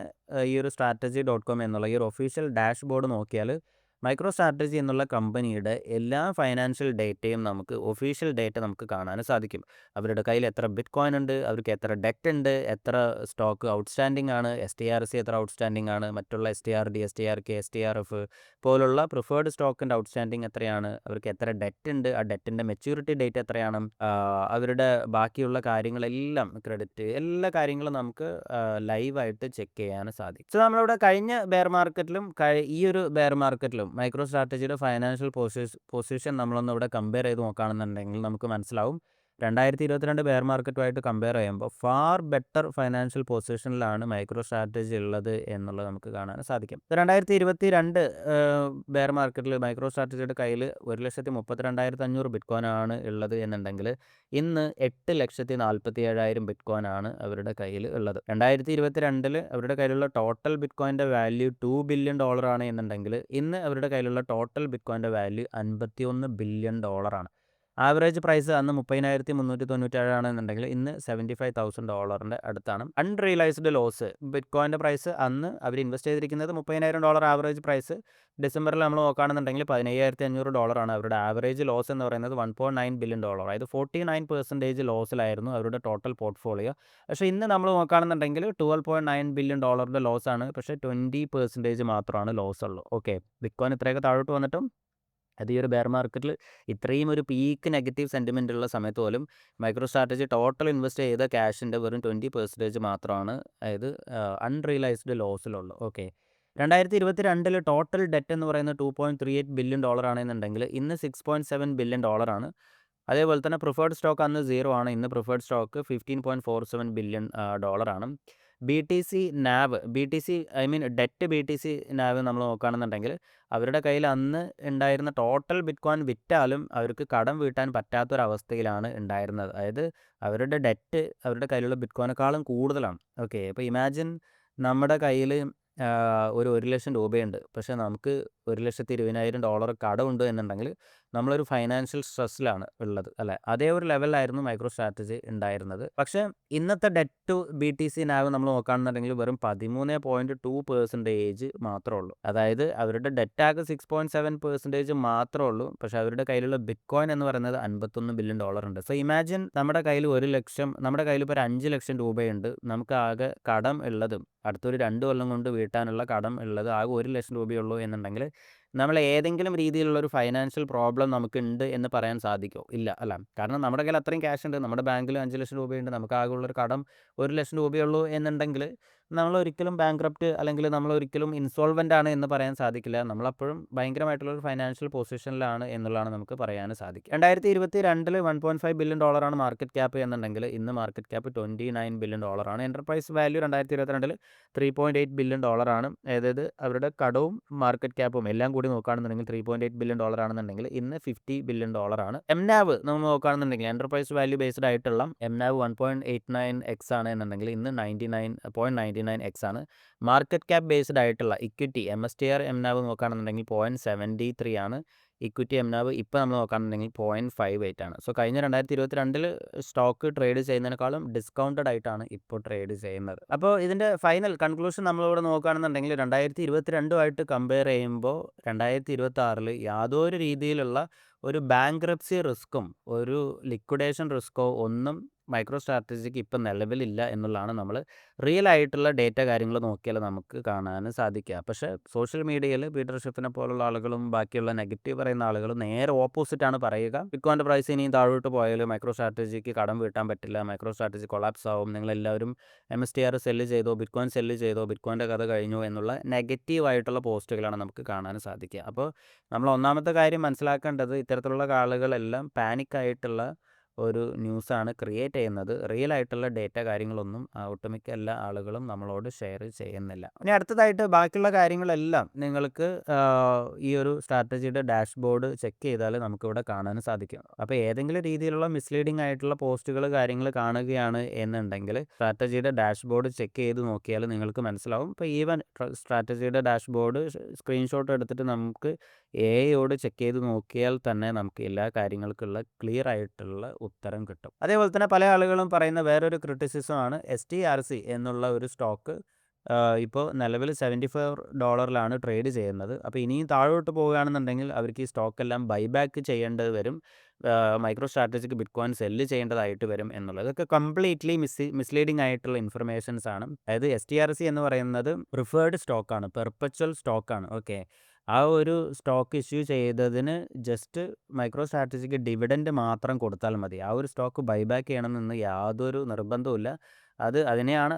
A: ഈ ഒരു strategy.com എന്നുള്ള ഈ ഒരു ഒഫീഷ്യൽ ഡാഷ്ബോർഡ് നോക്കിയാൽ മൈക്രോ സ്ട്രാറ്റജി എന്നുള്ള കമ്പനിയുടെ എല്ലാ ഫൈനാൻഷ്യൽ ഡേറ്റയും ഒഫീഷ്യൽ ഡേറ്റ നമുക്ക് കാണാൻ സാധിക്കും. അവരുടെ കയ്യിൽ എത്ര ബിറ്റ്കോയിൻ ഉണ്ട്, അവർക്ക് എത്ര ഡെറ്റ് ഉണ്ട്, എത്ര സ്റ്റോക്ക് ഔട്ട്സ്റ്റാൻഡിംഗ് ആണ്, STRC എത്ര ഔട്ട്സ്റ്റാൻഡിംഗ് ആണ്, മറ്റുള്ള STRD, STRK, STRF പോലുള്ള പ്രിഫേർഡ് സ്റ്റോക്കിൻ്റെ ഔട്ട്സ്റ്റാൻഡിംഗ് എത്രയാണ്, അവർക്ക് എത്ര ഡെറ്റ് ഉണ്ട്, ആ ഡെറ്റിൻ്റെ മെച്യൂരിറ്റി ഡേറ്റ് എത്രയാണ്, അവരുടെ ബാക്കിയുള്ള കാര്യങ്ങളെല്ലാം ക്രെഡിറ്റ് എല്ലാ കാര്യങ്ങളും നമുക്ക് ലൈവായിട്ട് ചെക്ക് ചെയ്യാൻ സാധിക്കും. സോ നമ്മളിവിടെ കഴിഞ്ഞ ബെയർ മാർക്കറ്റിലും ഈ ഒരു ബെയർ മാർക്കറ്റിലും മൈക്രോ സ്ട്രാറ്റജിയുടെ ഫൈനാൻഷ്യൽ പൊസിഷൻ നമ്മളൊന്ന് ഇവിടെ കമ്പയർ ചെയ്ത് നോക്കുകയാണെന്നുണ്ടെങ്കിൽ നമുക്ക് മനസ്സിലാവും 2022 ബെയർ മാർക്കറ്റുമായിട്ട് കമ്പയർ ചെയ്യുമ്പോൾ ഫാർ ബെറ്റർ ഫൈനാൻഷ്യൽ പൊസിഷനിലാണ് മൈക്രോ സ്ട്രാറ്റജി ഉള്ളത് എന്നുള്ളത് നമുക്ക് കാണാൻ സാധിക്കും. 2022 ബെയർ മാർക്കറ്റിൽ മൈക്രോ സ്ട്രാറ്റജിയുടെ കയ്യിൽ 1,32,500 ബിറ്റ്കോയിൻ ആണ് ഉള്ളത് എന്നുണ്ടെങ്കിൽ ഇന്ന് 8,47,000 ബിറ്റ്കോയിൻ ആണ് അവരുടെ കയ്യിൽ ഉള്ളത്. 2022 അവരുടെ കയ്യിലുള്ള ടോട്ടൽ ബിറ്റ്കോയിൻ്റെ വാല്യൂ $2 ബില്യൺ ആണ് എന്നുണ്ടെങ്കിൽ ഇന്ന് അവരുടെ കയ്യിലുള്ള ടോട്ടൽ ബിറ്റ്കോയിൻ്റെ വാല്യൂ $51 ബില്യൺ ആണ്. ആവറേജ് പ്രൈസ് അന്ന് 30,397 ആണെന്നുണ്ടെങ്കിൽ ഇന്ന് $75,000 അടുത്താണ്. അൺറിയലൈസ്ഡ് ലോസ് ബിറ്റ്കോയിൻ്റെ പ്രൈസ് അന്ന് അവർ ഇൻവെസ്റ്റ് ചെയ്തിരിക്കുന്നത് $30,000 ആവറേജ് പ്രൈസ്. ഡിസംബറിൽ നമ്മൾ നോക്കുകയാണെന്നുണ്ടെങ്കിൽ $15,500 ആണ് അവരുടെ ആവറേജ് ലോസ് എന്ന് പറയുന്നത്. $1.9 ബില്യൺ, അതായത് 49% ലോസിലായിരുന്നു അവരുടെ ടോട്ടൽ പോർട്ട്ഫോളിയോ. പക്ഷേ ഇന്ന് നമ്മൾ നോക്കുകയാണെന്നുണ്ടെങ്കിൽ $12.9 ബില്യൺ ലോസാണ്. പക്ഷേ 20% മാത്രമാണ് ലോസ് ഉള്ളൂ. ഓക്കെ, ബിറ്റ്കോയിൻ ഇത്രയൊക്കെ താഴോട്ട് വന്നിട്ടും അത് ഈ ഒരു ബെയർ മാർക്കറ്റിൽ ഇത്രയും ഒരു പീക്ക് നെഗറ്റീവ് സെൻറ്റിമെൻ്റ് ഉള്ള സമയത്ത് പോലും മൈക്രോ സ്ട്രാറ്റജി ടോട്ടൽ ഇൻവെസ്റ്റ് ചെയ്ത ക്യാഷിൻ്റെ വെറും 20% മാത്രമാണ് അതായത് അൺറിയലൈസ്ഡ് ലോസിലുള്ളൂ. ഓക്കെ, 2022 ടോട്ടൽ ഡെറ്റ് എന്ന് പറയുന്നത് $2.38 ബില്യൺ ആണെന്നുണ്ടെങ്കിൽ ഇന്ന് $6.7 ബില്യൺ ആണ്. അതേപോലെ തന്നെ പ്രിഫേർഡ് സ്റ്റോക്ക് അന്ന് 0 ആണ്. ഇന്ന് പ്രിഫേർഡ് സ്റ്റോക്ക് $15.47 ബില്യൺ ആണ്. BTC NAV debt BTC NAV നമ്മൾ നോക്കുകയാണെന്നുണ്ടെങ്കിൽ അവരുടെ കയ്യിൽ അന്ന് ഉണ്ടായിരുന്ന ടോട്ടൽ ബിറ്റ്കോയിൻ വിറ്റാലും അവർക്ക് കടം വീട്ടാൻ പറ്റാത്തൊരവസ്ഥയിലാണ് ഉണ്ടായിരുന്നത്. അതായത് അവരുടെ ഡെറ്റ് അവരുടെ കയ്യിലുള്ള ബിറ്റ്കോയിനേക്കാളും കൂടുതലാണ്. ഓക്കെ, അപ്പോൾ ഇമാജിൻ നമ്മുടെ കയ്യിൽ ഒരു 1,00,000 രൂപയുണ്ട്, പക്ഷേ നമുക്ക് $1,20,000 കടമുണ്ട് എന്നുണ്ടെങ്കിൽ നമ്മളൊരു ഫൈനാൻഷ്യൽ സ്ട്രെസ്സിലാണ് ഉള്ളത് അല്ലേ. അതേ ഒരു ലെവലിലായിരുന്നു മൈക്രോ സ്ട്രാറ്റജി ഉണ്ടായിരുന്നത്. പക്ഷേ ഇന്നത്തെ ഡെറ്റ് ടു BTC NAV നമ്മൾ നോക്കുകയാണെന്നുണ്ടെങ്കിൽ വെറും 13.2% മാത്രമേ ഉള്ളൂ. അതായത് അവരുടെ ഡെറ്റ് ആകെ 6.7% മാത്രമേ ഉള്ളൂ. പക്ഷേ അവരുടെ കയ്യിലുള്ള ബിറ്റ്കോയിൻ എന്ന് പറയുന്നത് $51 ബില്യൺ ഉണ്ട്. സോ ഇമാജിൻ നമ്മുടെ കയ്യിൽ 1,00,000, നമ്മുടെ കയ്യിൽ ഇപ്പോൾ ഒരു 5,00,000 രൂപയുണ്ട്. നമുക്ക് ആകെ കടം ഉള്ളത് അടുത്തൊരു 2 കൊല്ലം കൊണ്ട് വീട്ടാനുള്ള കടം ഉള്ളത് ആകെ 1,00,000 രൂപയുള്ളൂ എന്നുണ്ടെങ്കിൽ നമ്മൾ ഏതെങ്കിലും രീതിയിലുള്ളൊരു ഫൈനാൻഷ്യൽ പ്രോബ്ലം നമുക്കുണ്ട് എന്ന് പറയാൻ സാധിക്കുമോ? ഇല്ല അല്ല. കാരണം നമ്മുടെ കയ്യിൽ അത്രയും ക്യാഷ് ഉണ്ട്, നമ്മുടെ ബാങ്കിൽ 5,00,000 രൂപയുണ്ട്, നമുക്ക് ആകെ ഉള്ളൊരു കടം 1,00,000 രൂപയുള്ളൂ എന്നുണ്ടെങ്കിൽ നമ്മളൊരിക്കലും ബാങ്ക്രപ്റ്റ് അല്ലെങ്കിൽ നമ്മളൊരിക്കലും ഇൻസോൾവൻ്റ് ആണ് എന്ന് പറയാൻ സാധിക്കില്ല. നമ്മളപ്പോഴും ഭയങ്കരമായിട്ടുള്ളൊരു ഫൈനാൻഷ്യൽ പൊസിഷനിലാണ് എന്നുള്ളതാണ് നമുക്ക് പറയാൻ സാധിക്കും. 2022 $1.5 ബില്യൺ ആണ് മാർക്കറ്റ് ക്യാപ്പ് എന്നുണ്ടെങ്കിൽ ഇന്ന് മാർക്കറ്റ് ക്യാപ്പ് $29 ബില്യൺ ആണ്. എൻ്റർപ്രൈസ് വാല്യൂ 2022 $3.8 ബില്യൺ ആണ്. അതായത് അവരുടെ കടവും മാർക്കറ്റ് ക്യാപ്പും എല്ലാം കൂടി നോക്കുകയാണെന്നുണ്ടെങ്കിൽ $3.8 ബില്യൺ ആണെന്നുണ്ടെങ്കിൽ ഇന്ന് $50 ബില്യൺ ആണ്. MNAV നമ്മൾ നോക്കുകയാണെന്നുണ്ടെങ്കിൽ എൻ്റർപ്രൈസ് വാല്യൂ ബേസ്ഡ് ആയിട്ടുള്ള MNAV 1.89x ആണ് എന്നുണ്ടെങ്കിൽ ഇന്ന് 99.99x ആണ്. മാർക്കറ്റ് ക്യാപ്പ് ബേസ്ഡ് ആയിട്ടുള്ള ഇക്വിറ്റി MSTR MNAV നോക്കുകയാണെന്നുണ്ടെങ്കിൽ 0.73 ആണ്. ഇക്വിറ്റി MNAV ഇപ്പോൾ നമ്മൾ നോക്കുകയാണെന്നുണ്ടെങ്കിൽ 0.58 ആണ്. സോ കഴിഞ്ഞ 2022 സ്റ്റോക്ക് ട്രേഡ് ചെയ്യുന്നതിനേക്കാളും ഡിസ്കൗണ്ടഡ് ആയിട്ടാണ് ഇപ്പോൾ ട്രേഡ് ചെയ്യുന്നത്. അപ്പോൾ ഇതിൻ്റെ ഫൈനൽ കൺക്ലൂഷൻ നമ്മളിവിടെ നോക്കുകയാണെന്നുണ്ടെങ്കിൽ 2022 കമ്പയർ ചെയ്യുമ്പോൾ 2026 യാതൊരു രീതിയിലുള്ള ഒരു ബാങ്ക്രപ്സി റിസ്ക്കും ഒരു ലിക്വിഡേഷൻ റിസ്ക്കോ ഒന്നും മൈക്രോ സ്ട്രാറ്റജിക്ക് ഇപ്പം നിലവിലില്ല എന്നുള്ളതാണ് നമ്മൾ റിയൽ ആയിട്ടുള്ള ഡേറ്റ കാര്യങ്ങൾ നോക്കിയാൽ നമുക്ക് കാണാൻ സാധിക്കുക. പക്ഷേ സോഷ്യൽ മീഡിയയിൽ പീറ്റർ ഷിഫിനെ പോലുള്ള ആളുകളും ബാക്കിയുള്ള നെഗറ്റീവ് പറയുന്ന ആളുകളും നേരെ ഓപ്പോസിറ്റാണ് പറയുക. ബിറ്റ്കോയിൻ്റെ പ്രൈസ് ഇനിയും താഴോട്ട് പോയാൽ മൈക്രോ സ്ട്രാറ്റജിക്ക് കടം വീട്ടാൻ പറ്റില്ല, മൈക്രോ സ്ട്രാറ്റജി കൊളാപ്സ് ആവും, നിങ്ങളെല്ലാവരും MSTR സെല്ല് ചെയ്തോ, ബിറ്റ്കോയിൻ സെല്ല് ചെയ്തോ, ബിറ്റ്കോയിൻ്റെ കഥ കഴിഞ്ഞു എന്നുള്ള നെഗറ്റീവായിട്ടുള്ള പോസ്റ്റുകളാണ് നമുക്ക് കാണാൻ സാധിക്കുക. അപ്പോൾ നമ്മൾ ഒന്നാമത്തെ കാര്യം മനസ്സിലാക്കേണ്ടത് ഇത്തരത്തിലുള്ള ആളുകളെല്ലാം പാനിക്കായിട്ടുള്ള ഒരു ന്യൂസാണ് ക്രിയേറ്റ് ചെയ്യുന്നത്. റിയൽ ആയിട്ടുള്ള ഡേറ്റ കാര്യങ്ങളൊന്നും ഒട്ടുമിക്ക എല്ലാ ആളുകളും നമ്മളോട് ഷെയർ ചെയ്യുന്നില്ല. ഇനി അടുത്തതായിട്ട് ബാക്കിയുള്ള കാര്യങ്ങളെല്ലാം നിങ്ങൾക്ക് ഈ ഒരു സ്ട്രാറ്റജിയുടെ ഡാഷ്ബോർഡ് ചെക്ക് ചെയ്താൽ നമുക്കിവിടെ കാണാൻ സാധിക്കും. അപ്പോൾ ഏതെങ്കിലും രീതിയിലുള്ള മിസ്ലീഡിംഗ് ആയിട്ടുള്ള പോസ്റ്റുകൾ കാര്യങ്ങൾ കാണുകയാണ് എന്നുണ്ടെങ്കിൽ സ്ട്രാറ്റജിയുടെ ഡാഷ്ബോർഡ് ചെക്ക് ചെയ്ത് നോക്കിയാൽ നിങ്ങൾക്ക് മനസ്സിലാവും. ഇപ്പോൾ ഈവൻ സ്ട്രാറ്റജിയുടെ ഡാഷ്ബോർഡ് സ്ക്രീൻഷോട്ട് എടുത്തിട്ട് നമുക്ക് AI ചെക്ക് ചെയ്ത് നോക്കിയാൽ തന്നെ നമുക്ക് എല്ലാ കാര്യങ്ങൾക്കുള്ള ക്ലിയർ ആയിട്ടുള്ള ഉത്തരം കിട്ടും. അതേപോലെ തന്നെ പല ആളുകളും പറയുന്ന വേറൊരു ക്രിറ്റിസിസമാണ് STRC എന്നുള്ള ഒരു സ്റ്റോക്ക് ഇപ്പോൾ നിലവിൽ $74 ട്രേഡ് ചെയ്യുന്നത്. അപ്പോൾ ഇനിയും താഴോട്ട് പോവുകയാണെന്നുണ്ടെങ്കിൽ അവർക്ക് ഈ സ്റ്റോക്കെല്ലാം ബൈബാക്ക് ചെയ്യേണ്ടത് വരും. മൈക്രോ സ്ട്രാറ്റജിക്ക് ബിറ്റ്കോയിൻ സെല്ല് ചെയ്യേണ്ടതായിട്ട് വരും എന്നുള്ളത്. ഇതൊക്കെ കംപ്ലീറ്റ്ലി മിസ്ലീഡിംഗ് ആയിട്ടുള്ള ഇൻഫർമേഷൻസ് ആണ്. അതായത് STRC എന്ന് പറയുന്നത് പ്രിഫേർഡ് സ്റ്റോക്കാണ്, പെർപ്പച്വൽ സ്റ്റോക്കാണ്. ഓക്കെ, ആ ഒരു സ്റ്റോക്ക് ഇഷ്യൂ ചെയ്തതിന് ജസ്റ്റ് മൈക്രോ സ്ട്രാറ്റജിക്ക് ഡിവിഡൻഡ് മാത്രം കൊടുത്താൽ മതി. ആ ഒരു സ്റ്റോക്ക് ബൈബാക്ക് ചെയ്യണമെന്ന് യാതൊരു നിർബന്ധവുമില്ല.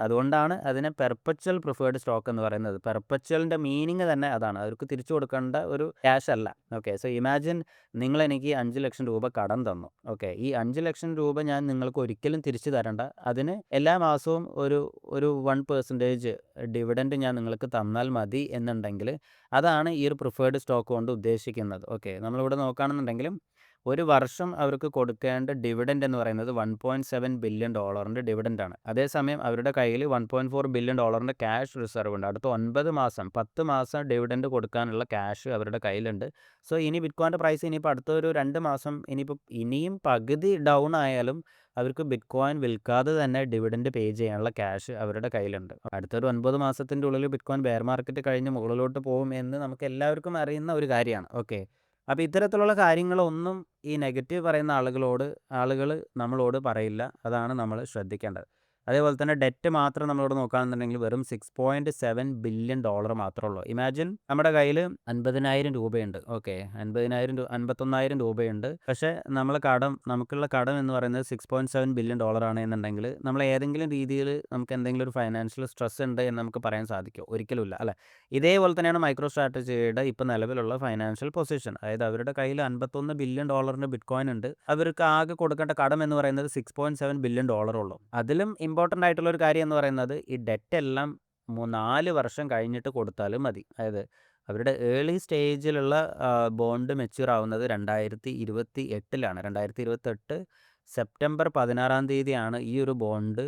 A: അതുകൊണ്ടാണ് അതിനെ പെർപ്പച്വൽ പ്രിഫേർഡ് സ്റ്റോക്ക് എന്ന് പറയുന്നത്. പെർപ്പച്വലിൻ്റെ മീനിങ് തന്നെ അതാണ്. അവർക്ക് തിരിച്ചു കൊടുക്കേണ്ട ഒരു ക്യാഷ് അല്ല. ഓക്കെ, സോ ഇമാജിൻ നിങ്ങളെനിക്ക് 5 ലക്ഷം രൂപ കടം തന്നു. ഓക്കെ, ഈ 5 ലക്ഷം രൂപ ഞാൻ നിങ്ങൾക്ക് ഒരിക്കലും തിരിച്ചു തരണ്ട. അതിന് എല്ലാ മാസവും ഒരു 1% ഡിവിഡൻഡ് ഞാൻ നിങ്ങൾക്ക് തന്നാൽ മതി എന്നുണ്ടെങ്കിൽ അതാണ് ഈ ഒരു പ്രിഫേർഡ് സ്റ്റോക്ക് കൊണ്ട് ഉദ്ദേശിക്കുന്നത്. ഓക്കെ, നമ്മളിവിടെ നോക്കുകയാണെന്നുണ്ടെങ്കിലും ഒരു വർഷം അവർക്ക് കൊടുക്കേണ്ട ഡിവിഡൻഡ് എന്ന് പറയുന്നത് $1.7 ബില്യൺ ഡിവിഡൻഡാണ്. അതേസമയം അവരുടെ കയ്യിൽ $1.4 ബില്യൺ ക്യാഷ് റിസർവ് ഉണ്ട്. അടുത്ത 10 മാസം ഡിവിഡൻഡ് കൊടുക്കാനുള്ള ക്യാഷ് അവരുടെ കയ്യിലുണ്ട്. സോ ഇനി ബിറ്റ്കോയിൻ്റെ പ്രൈസ് ഇനിയിപ്പോൾ അടുത്തൊരു 2 മാസം ഇനിയും പകുതി ഡൗൺ ആയാലും അവർക്ക് ബിറ്റ്കോയിൻ വിൽക്കാതെ തന്നെ ഡിവിഡൻഡ് പേ ചെയ്യാനുള്ള ക്യാഷ് അവരുടെ കയ്യിലുണ്ട്. അടുത്തൊരു 9 മാസത്തിൻ്റെ ഉള്ളിൽ ബിറ്റ്കോയിൻ ബെയർ മാർക്കറ്റ് കഴിഞ്ഞ് മുകളിലോട്ട് പോകും എന്ന് നമുക്ക് എല്ലാവർക്കും അറിയുന്ന ഒരു കാര്യമാണ്. ഓക്കെ, അപ്പോൾ ഇത്തരത്തിലുള്ള കാര്യങ്ങളൊന്നും ഈ നെഗറ്റീവ് പറയുന്ന ആളുകൾ നമ്മളോട് പറയില്ല. അതാണ് നമ്മൾ ശ്രദ്ധിക്കേണ്ടത്. അതേപോലെ തന്നെ ഡെറ്റ് മാത്രം നമ്മളോട് നോക്കുകയാണെന്നുണ്ടെങ്കിൽ വെറും $6.7 ബില്യൺ മാത്രമേ ഉള്ളൂ. ഇമാജിൻ നമ്മുടെ കയ്യിൽ 50,000 രൂപയുണ്ട്. ഓക്കെ, 51,000 രൂപയുണ്ട്. പക്ഷേ നമുക്കുള്ള കടം എന്ന് പറയുന്നത് $6.7 ബില്യൺ ആണ് എന്നുണ്ടെങ്കിൽ നമ്മൾ ഏതെങ്കിലും രീതിയിൽ നമുക്ക് എന്തെങ്കിലും ഒരു ഫൈനാൻഷ്യൽ സ്ട്രെസ് ഉണ്ട് എന്ന് നമുക്ക് പറയാൻ സാധിക്കുമോ? ഒരിക്കലുമില്ല, അല്ലേ? ഇതേപോലെ തന്നെയാണ് മൈക്രോ സ്ട്രാറ്റജിയുടെ ഇപ്പോൾ നിലവിലുള്ള ഫൈനാൻഷ്യൽ പൊസിഷൻ. അതായത് അവരുടെ കയ്യിൽ $51 ബില്യൺ ബിറ്റ്കോയിൻ ഉണ്ട്. അവർക്ക് ആകെ കൊടുക്കേണ്ട കടം എന്ന് പറയുന്നത് $6.7 ബില്യൺ ഉള്ളൂ. അതിലും ഇമ്പോർട്ടൻ്റ് ആയിട്ടുള്ള ഒരു കാര്യം എന്ന് പറയുന്നത് ഈ ഡെറ്റ് എല്ലാം 4 വർഷം കഴിഞ്ഞിട്ട് കൊടുത്താലും മതി. അതായത് അവരുടെ ഏർലി സ്റ്റേജിലുള്ള ബോണ്ട് മെച്യൂർ ആവുന്നത് 2028 2028 സെപ്റ്റംബർ 16 ഈ ഒരു ബോണ്ട്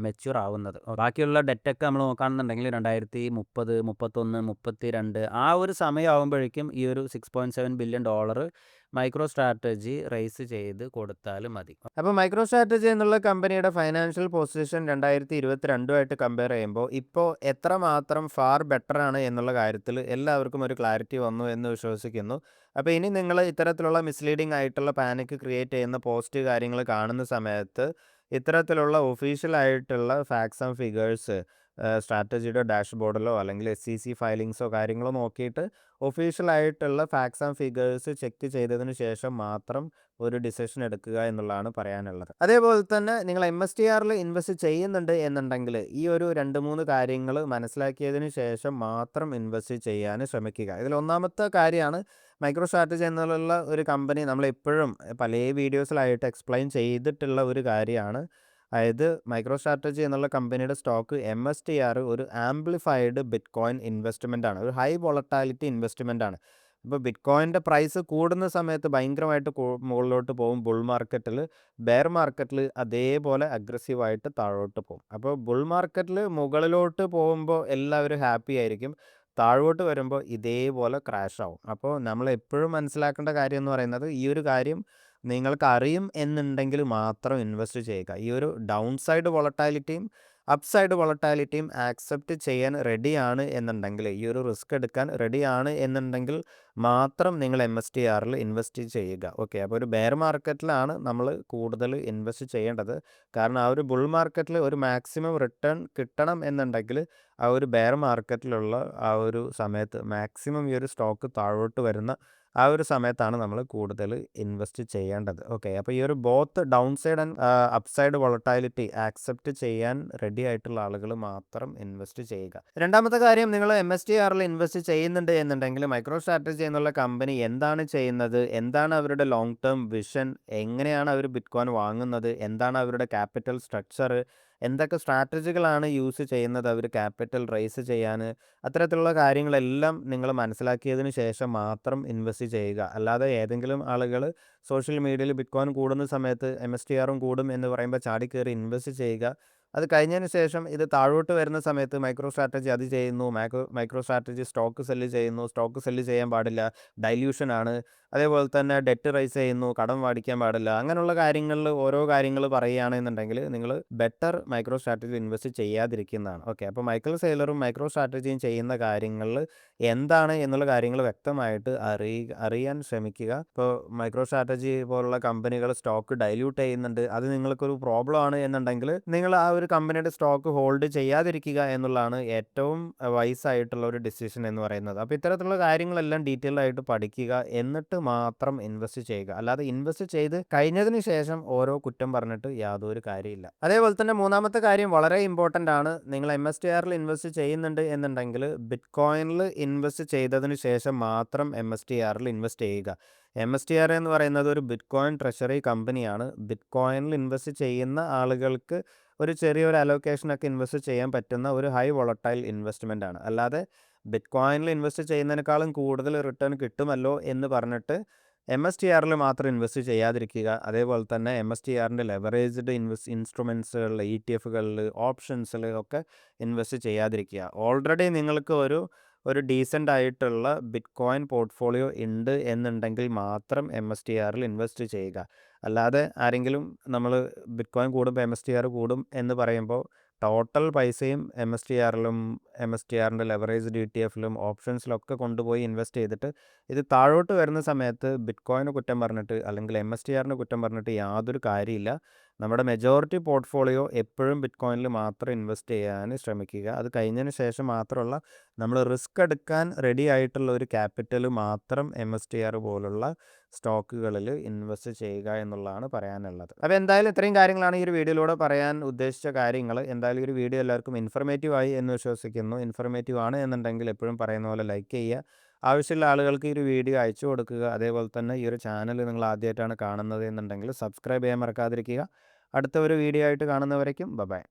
A: മെച്യൂർ ആവുന്നത്. ബാക്കിയുള്ള ഡെറ്റൊക്കെ നമ്മൾ നോക്കുകയാണെന്നുണ്ടെങ്കിൽ 2030, 31, 32 ആ ഒരു സമയമാകുമ്പോഴേക്കും ഈ ഒരു $6.7 ബില്യൺ മൈക്രോ സ്ട്രാറ്റജി റേസ് ചെയ്ത് കൊടുത്താലും മതി. അപ്പോൾ മൈക്രോ സ്ട്രാറ്റജി എന്നുള്ള കമ്പനിയുടെ ഫൈനാൻഷ്യൽ പൊസിഷൻ 2022 കമ്പയർ ചെയ്യുമ്പോൾ ഇപ്പോൾ എത്രമാത്രം ഫാർ ബെറ്റർ ആണ് എന്നുള്ള കാര്യത്തിൽ എല്ലാവർക്കും ഒരു ക്ലാരിറ്റി വന്നു എന്ന് വിശ്വസിക്കുന്നു. അപ്പോൾ ഇനി നിങ്ങൾ ഇത്തരത്തിലുള്ള മിസ്ലീഡിംഗ് ആയിട്ടുള്ള പാനിക് ക്രിയേറ്റ് ചെയ്യുന്ന പോസ്റ്റ് കാര്യങ്ങൾ കാണുന്ന സമയത്ത് ഇത്തരത്തിലുള്ള ഒഫീഷ്യൽ ആയിട്ടുള്ള ഫാക്ട്സ് ആൻഡ് ഫിഗേഴ്സ് സ്ട്രാറ്റജിയുടെ ഡാഷ്ബോർഡിലോ അല്ലെങ്കിൽ SEC ഫയലിങ്സോ കാര്യങ്ങളോ നോക്കിയിട്ട് ഒഫീഷ്യലായിട്ടുള്ള ഫാക്ട്സ് ആൻഡ് ഫിഗേഴ്സ് ചെക്ക് ചെയ്തതിന് ശേഷം മാത്രം ഒരു ഡിസിഷൻ എടുക്കുക എന്നുള്ളതാണ് പറയാനുള്ളത്. അതേപോലെ തന്നെ നിങ്ങൾ MSTRൽ ഇൻവെസ്റ്റ് ചെയ്യുന്നുണ്ട് എന്നുണ്ടെങ്കിൽ ഈ ഒരു 2-3 കാര്യങ്ങൾ മനസ്സിലാക്കിയതിന് ശേഷം മാത്രം ഇൻവെസ്റ്റ് ചെയ്യാൻ ശ്രമിക്കുക. ഇതിൽ ഒന്നാമത്തെ കാര്യമാണ് മൈക്രോ സ്ട്രാറ്റജി എന്നുള്ള ഒരു കമ്പനി നമ്മളെപ്പോഴും പല വീഡിയോസിലായിട്ട് എക്സ്പ്ലെയിൻ ചെയ്തിട്ടുള്ള ഒരു കാര്യമാണ്. അതായത് മൈക്രോ സ്ട്രാറ്റജി എന്നുള്ള കമ്പനിയുടെ സ്റ്റോക്ക് MSTR ഒരു ആംപ്ലിഫൈഡ് ബിറ്റ്കോയിൻ ഇൻവെസ്റ്റ്മെൻ്റ് ആണ്, ഒരു ഹൈ വോളറ്റാലിറ്റി ഇൻവെസ്റ്റ്മെൻ്റ് ആണ്. ഇപ്പോൾ ബിറ്റ്കോയിൻ്റെ പ്രൈസ് കൂടുന്ന സമയത്ത് ഭയങ്കരമായിട്ട് മുകളിലോട്ട് പോകും ബുൾ മാർക്കറ്റിൽ, ബെയർ മാർക്കറ്റിൽ അതേപോലെ അഗ്രസീവായിട്ട് താഴോട്ട് പോകും. അപ്പോൾ ബുൾ മാർക്കറ്റിൽ മുകളിലോട്ട് പോകുമ്പോൾ എല്ലാവരും ഹാപ്പി ആയിരിക്കും, താഴോട്ട് വരുമ്പോൾ ഇതേപോലെ ക്രാഷ് ആവും. അപ്പോൾ നമ്മൾ എപ്പോഴും മനസ്സിലാക്കേണ്ട കാര്യം എന്ന് പറയുന്നത് ഈ ഒരു കാര്യം നിങ്ങൾക്ക് അറിയും എന്നുണ്ടെങ്കിൽ മാത്രം ഇൻവെസ്റ്റ് ചെയ്യുക. ഈ ഒരു ഡൗൺ സൈഡ് വോളറ്റാലിറ്റിയും അപ്പ് സൈഡ് വോളറ്റാലിറ്റിയും ആക്സെപ്റ്റ് ചെയ്യാൻ റെഡിയാണ് എന്നുണ്ടെങ്കിൽ, ഈ ഒരു റിസ്ക് എടുക്കാൻ റെഡിയാണ് എന്നുണ്ടെങ്കിൽ മാത്രം നിങ്ങൾ MSTRൽ ഇൻവെസ്റ്റ് ചെയ്യുക. ഓക്കെ, അപ്പോൾ ഒരു ബെയർ മാർക്കറ്റിലാണ് നമ്മൾ കൂടുതൽ ഇൻവെസ്റ്റ് ചെയ്യേണ്ടത്. കാരണം ആ ഒരു ബുൾ മാർക്കറ്റിൽ ഒരു മാക്സിമം റിട്ടേൺ കിട്ടണം എന്നുണ്ടെങ്കിൽ ആ ഒരു ബെയർ മാർക്കറ്റിലുള്ള ആ ഒരു സമയത്ത് മാക്സിമം ഈ ഒരു സ്റ്റോക്ക് താഴോട്ട് വരുന്ന ആ ഒരു സമയത്താണ് നമ്മൾ കൂടുതൽ ഇൻവെസ്റ്റ് ചെയ്യേണ്ടത്. ഓക്കെ, അപ്പോൾ ഈ ഒരു both down side and up side volatility accept ചെയ്യാൻ റെഡി ആയിട്ടുള്ള ആളുകൾ മാത്രം ഇൻവെസ്റ്റ് ചെയ്യുക. രണ്ടാമത്തെ കാര്യം, നിങ്ങൾ MSTRൽ ഇൻവെസ്റ്റ് ചെയ്യുന്നുണ്ട് എന്നുണ്ടെങ്കിൽ മൈക്രോ സ്ട്രാറ്റജി എന്നുള്ള കമ്പനി എന്താണ് ചെയ്യുന്നത്, എന്താണ് അവരുടെ ലോങ് ടേം വിഷൻ, എങ്ങനെയാണ് അവർ ബിറ്റ്കോയിൻ വാങ്ങുന്നത്, എന്താണ് അവരുടെ ക്യാപിറ്റൽ സ്ട്രക്ചർ, എന്തൊക്കെ സ്ട്രാറ്റജികളാണ് യൂസ് ചെയ്യുന്നത് അവർ ക്യാപിറ്റൽ റേസ് ചെയ്യാൻ, അത്തരത്തിലുള്ള കാര്യങ്ങളെല്ലാം നിങ്ങൾ മനസ്സിലാക്കിയതിന് ശേഷം മാത്രം ഇൻവെസ്റ്റ് ചെയ്യുക. അല്ലാതെ ഏതെങ്കിലും ആളുകൾ സോഷ്യൽ മീഡിയയിൽ ബിറ്റ്കോയിൻ കൂടുന്ന സമയത്ത് MSTRും കൂടും എന്ന് പറയുമ്പോൾ ചാടിക്കയറി ഇൻവെസ്റ്റ് ചെയ്യുക, അത് കഴിഞ്ഞതിന് ശേഷം ഇത് താഴോട്ട് വരുന്ന സമയത്ത് മൈക്രോ സ്ട്രാറ്റജി അത് ചെയ്യുന്നു, മൈക്രോ സ്ട്രാറ്റജി സ്റ്റോക്ക് സെല്ല് ചെയ്യുന്നു, സ്റ്റോക്ക് സെല്ല് ചെയ്യാൻ പാടില്ല, ഡൈല്യൂഷൻ ആണ്. അതേപോലെ തന്നെ ഡെറ്റ് റൈസ് ചെയ്യുന്നു, കടം വാടിക്കാൻ പാടില്ല. അങ്ങനെയുള്ള കാര്യങ്ങളിൽ ഓരോ കാര്യങ്ങൾ പറയുകയാണെന്നുണ്ടെങ്കിൽ നിങ്ങൾ ബെറ്റർ മൈക്രോ സ്ട്രാറ്റജി ഇൻവെസ്റ്റ് ചെയ്യാതിരിക്കുന്നതാണ്. ഓക്കെ, അപ്പോൾ മൈക്കിൾ സെയ്ലറും മൈക്രോ സ്ട്രാറ്റജിയും ചെയ്യുന്ന കാര്യങ്ങളിൽ എന്താണ് എന്നുള്ള കാര്യങ്ങൾ വ്യക്തമായിട്ട് അറിയാൻ ശ്രമിക്കുക. ഇപ്പോൾ മൈക്രോ സ്ട്രാറ്റജി പോലുള്ള കമ്പനികൾ സ്റ്റോക്ക് ഡൈല്യൂട്ട് ചെയ്യുന്നുണ്ട്, അത് നിങ്ങൾക്കൊരു പ്രോബ്ലം ആണ് എന്നുണ്ടെങ്കിൽ നിങ്ങൾ ആ ഒരു കമ്പനിയുടെ സ്റ്റോക്ക് ഹോൾഡ് ചെയ്യാതിരിക്കുക എന്നുള്ളതാണ് ഏറ്റവും വൈസായിട്ടുള്ള ഒരു ഡിസിഷൻ എന്ന് പറയുന്നത്. അപ്പോൾ ഇത്തരത്തിലുള്ള കാര്യങ്ങളെല്ലാം ഡീറ്റെയിൽ ആയിട്ട് പഠിക്കുക, എന്നിട്ട് മാത്രം ഇൻവെസ്റ്റ് ചെയ്യുക. അല്ലാതെ ഇൻവെസ്റ്റ് ചെയ്ത് കഴിഞ്ഞതിന് ശേഷം ഓരോ കുറ്റം പറഞ്ഞിട്ട് യാതൊരു കാര്യമില്ല. അതേപോലെ തന്നെ മൂന്നാമത്തെ കാര്യം വളരെ ഇമ്പോർട്ടൻ്റ് ആണ്. നിങ്ങൾ MSTRൽ ഇൻവെസ്റ്റ് ചെയ്യുന്നുണ്ട് എന്നുണ്ടെങ്കിൽ ബിറ്റ്കോയിനിൽ ഇൻവെസ്റ്റ് ചെയ്തതിന് ശേഷം മാത്രം MSTRൽ ഇൻവെസ്റ്റ് ചെയ്യുക. MSTR എന്ന് പറയുന്നത് ഒരു ബിറ്റ്കോയിൻ ട്രഷറി കമ്പനിയാണ്. ബിറ്റ്കോയിനിൽ ഇൻവെസ്റ്റ് ചെയ്യുന്ന ആളുകൾക്ക് ഒരു ചെറിയൊരു അലോക്കേഷനൊക്കെ ഇൻവെസ്റ്റ് ചെയ്യാൻ പറ്റുന്ന ഒരു ഹൈ വോളട്ടൈൽ ഇൻവെസ്റ്റ്മെൻ്റ് ആണ്. അല്ലാതെ ബിറ്റ്കോയിനിൽ ഇൻവെസ്റ്റ് ചെയ്യുന്നതിനേക്കാളും കൂടുതൽ റിട്ടേൺ കിട്ടുമല്ലോ എന്ന് പറഞ്ഞിട്ട് MSTRൽ മാത്രം ഇൻവെസ്റ്റ് ചെയ്യാതിരിക്കുക. അതേപോലെ തന്നെ MSTRൻ്റെ ലെവറേജ്ഡ് ഇൻസ്ട്രുമെൻറ്റ്സുകളിൽ, ETFകളിൽ, ഓപ്ഷൻസിൽ ഒക്കെ ഇൻവെസ്റ്റ് ചെയ്യാതിരിക്കുക. ഓൾറെഡി നിങ്ങൾക്ക് ഒരു ഡീസൻ്റ് ആയിട്ടുള്ള ബിറ്റ്കോയിൻ പോർട്ട്ഫോളിയോ ഉണ്ട് എന്നുണ്ടെങ്കിൽ മാത്രം MSTRൽ ഇൻവെസ്റ്റ് ചെയ്യുക. അല്ലാതെ ആരെങ്കിലും നമ്മൾ ബിറ്റ്കോയിൻ കൂടുമ്പോൾ MSTR കൂടും എന്ന് പറയുമ്പോൾ ടോട്ടൽ പൈസയും MSTRൻ്റെ ലെവറേജ്ഡ് ETF-ലും ഓപ്ഷൻസിലൊക്കെ കൊണ്ടുപോയി ഇൻവെസ്റ്റ് ചെയ്തിട്ട് ഇത് താഴോട്ട് വരുന്ന സമയത്ത് ബിറ്റ്കോയിന് കുറ്റം പറഞ്ഞിട്ട് അല്ലെങ്കിൽ MSTRന് കുറ്റം പറഞ്ഞിട്ട് യാതൊരു കാര്യമില്ല. നമ്മുടെ മെജോറിറ്റി പോർട്ട്ഫോളിയോ എപ്പോഴും ബിറ്റ്കോയിനിൽ മാത്രം ഇൻവെസ്റ്റ് ചെയ്യാൻ ശ്രമിക്കുക. അത് കഴിഞ്ഞതിന് ശേഷം മാത്രമുള്ള നമ്മൾ റിസ്ക് എടുക്കാൻ റെഡി ആയിട്ടുള്ള ഒരു ക്യാപിറ്റൽ മാത്രം MSTR പോലുള്ള സ്റ്റോക്കുകളിൽ ഇൻവെസ്റ്റ് ചെയ്യുക എന്നുള്ളതാണ് പറയാനുള്ളത്. അപ്പോൾ എന്തായാലും ഇത്രയും കാര്യങ്ങളാണ് ഈ ഒരു വീഡിയോയിലൂടെ പറയാൻ ഉദ്ദേശിച്ച കാര്യങ്ങൾ. എന്തായാലും ഈ ഒരു വീഡിയോ എല്ലാവർക്കും ഇൻഫർമേറ്റീവ് ആയി എന്ന് വിശ്വസിക്കുന്നു. ഇൻഫർമേറ്റീവ് ആണ് എന്നുണ്ടെങ്കിൽ എപ്പോഴും പറയുന്ന പോലെ ലൈക്ക് ചെയ്യുക. ആവശ്യമുള്ള ആളുകൾക്ക് ഈ ഒരു വീഡിയോ അയച്ചു കൊടുക്കുക. അതേപോലെ തന്നെ ഈ ഒരു ചാനൽ നിങ്ങൾ ആദ്യമായിട്ടാണ് കാണുന്നത് എന്നുണ്ടെങ്കിൽ സബ്സ്ക്രൈബ് ചെയ്യാൻ മറക്കാതിരിക്കുക. അടുത്ത ഒരു വീഡിയോ ആയിട്ട് കാണുന്നവരേക്കും ബൈ.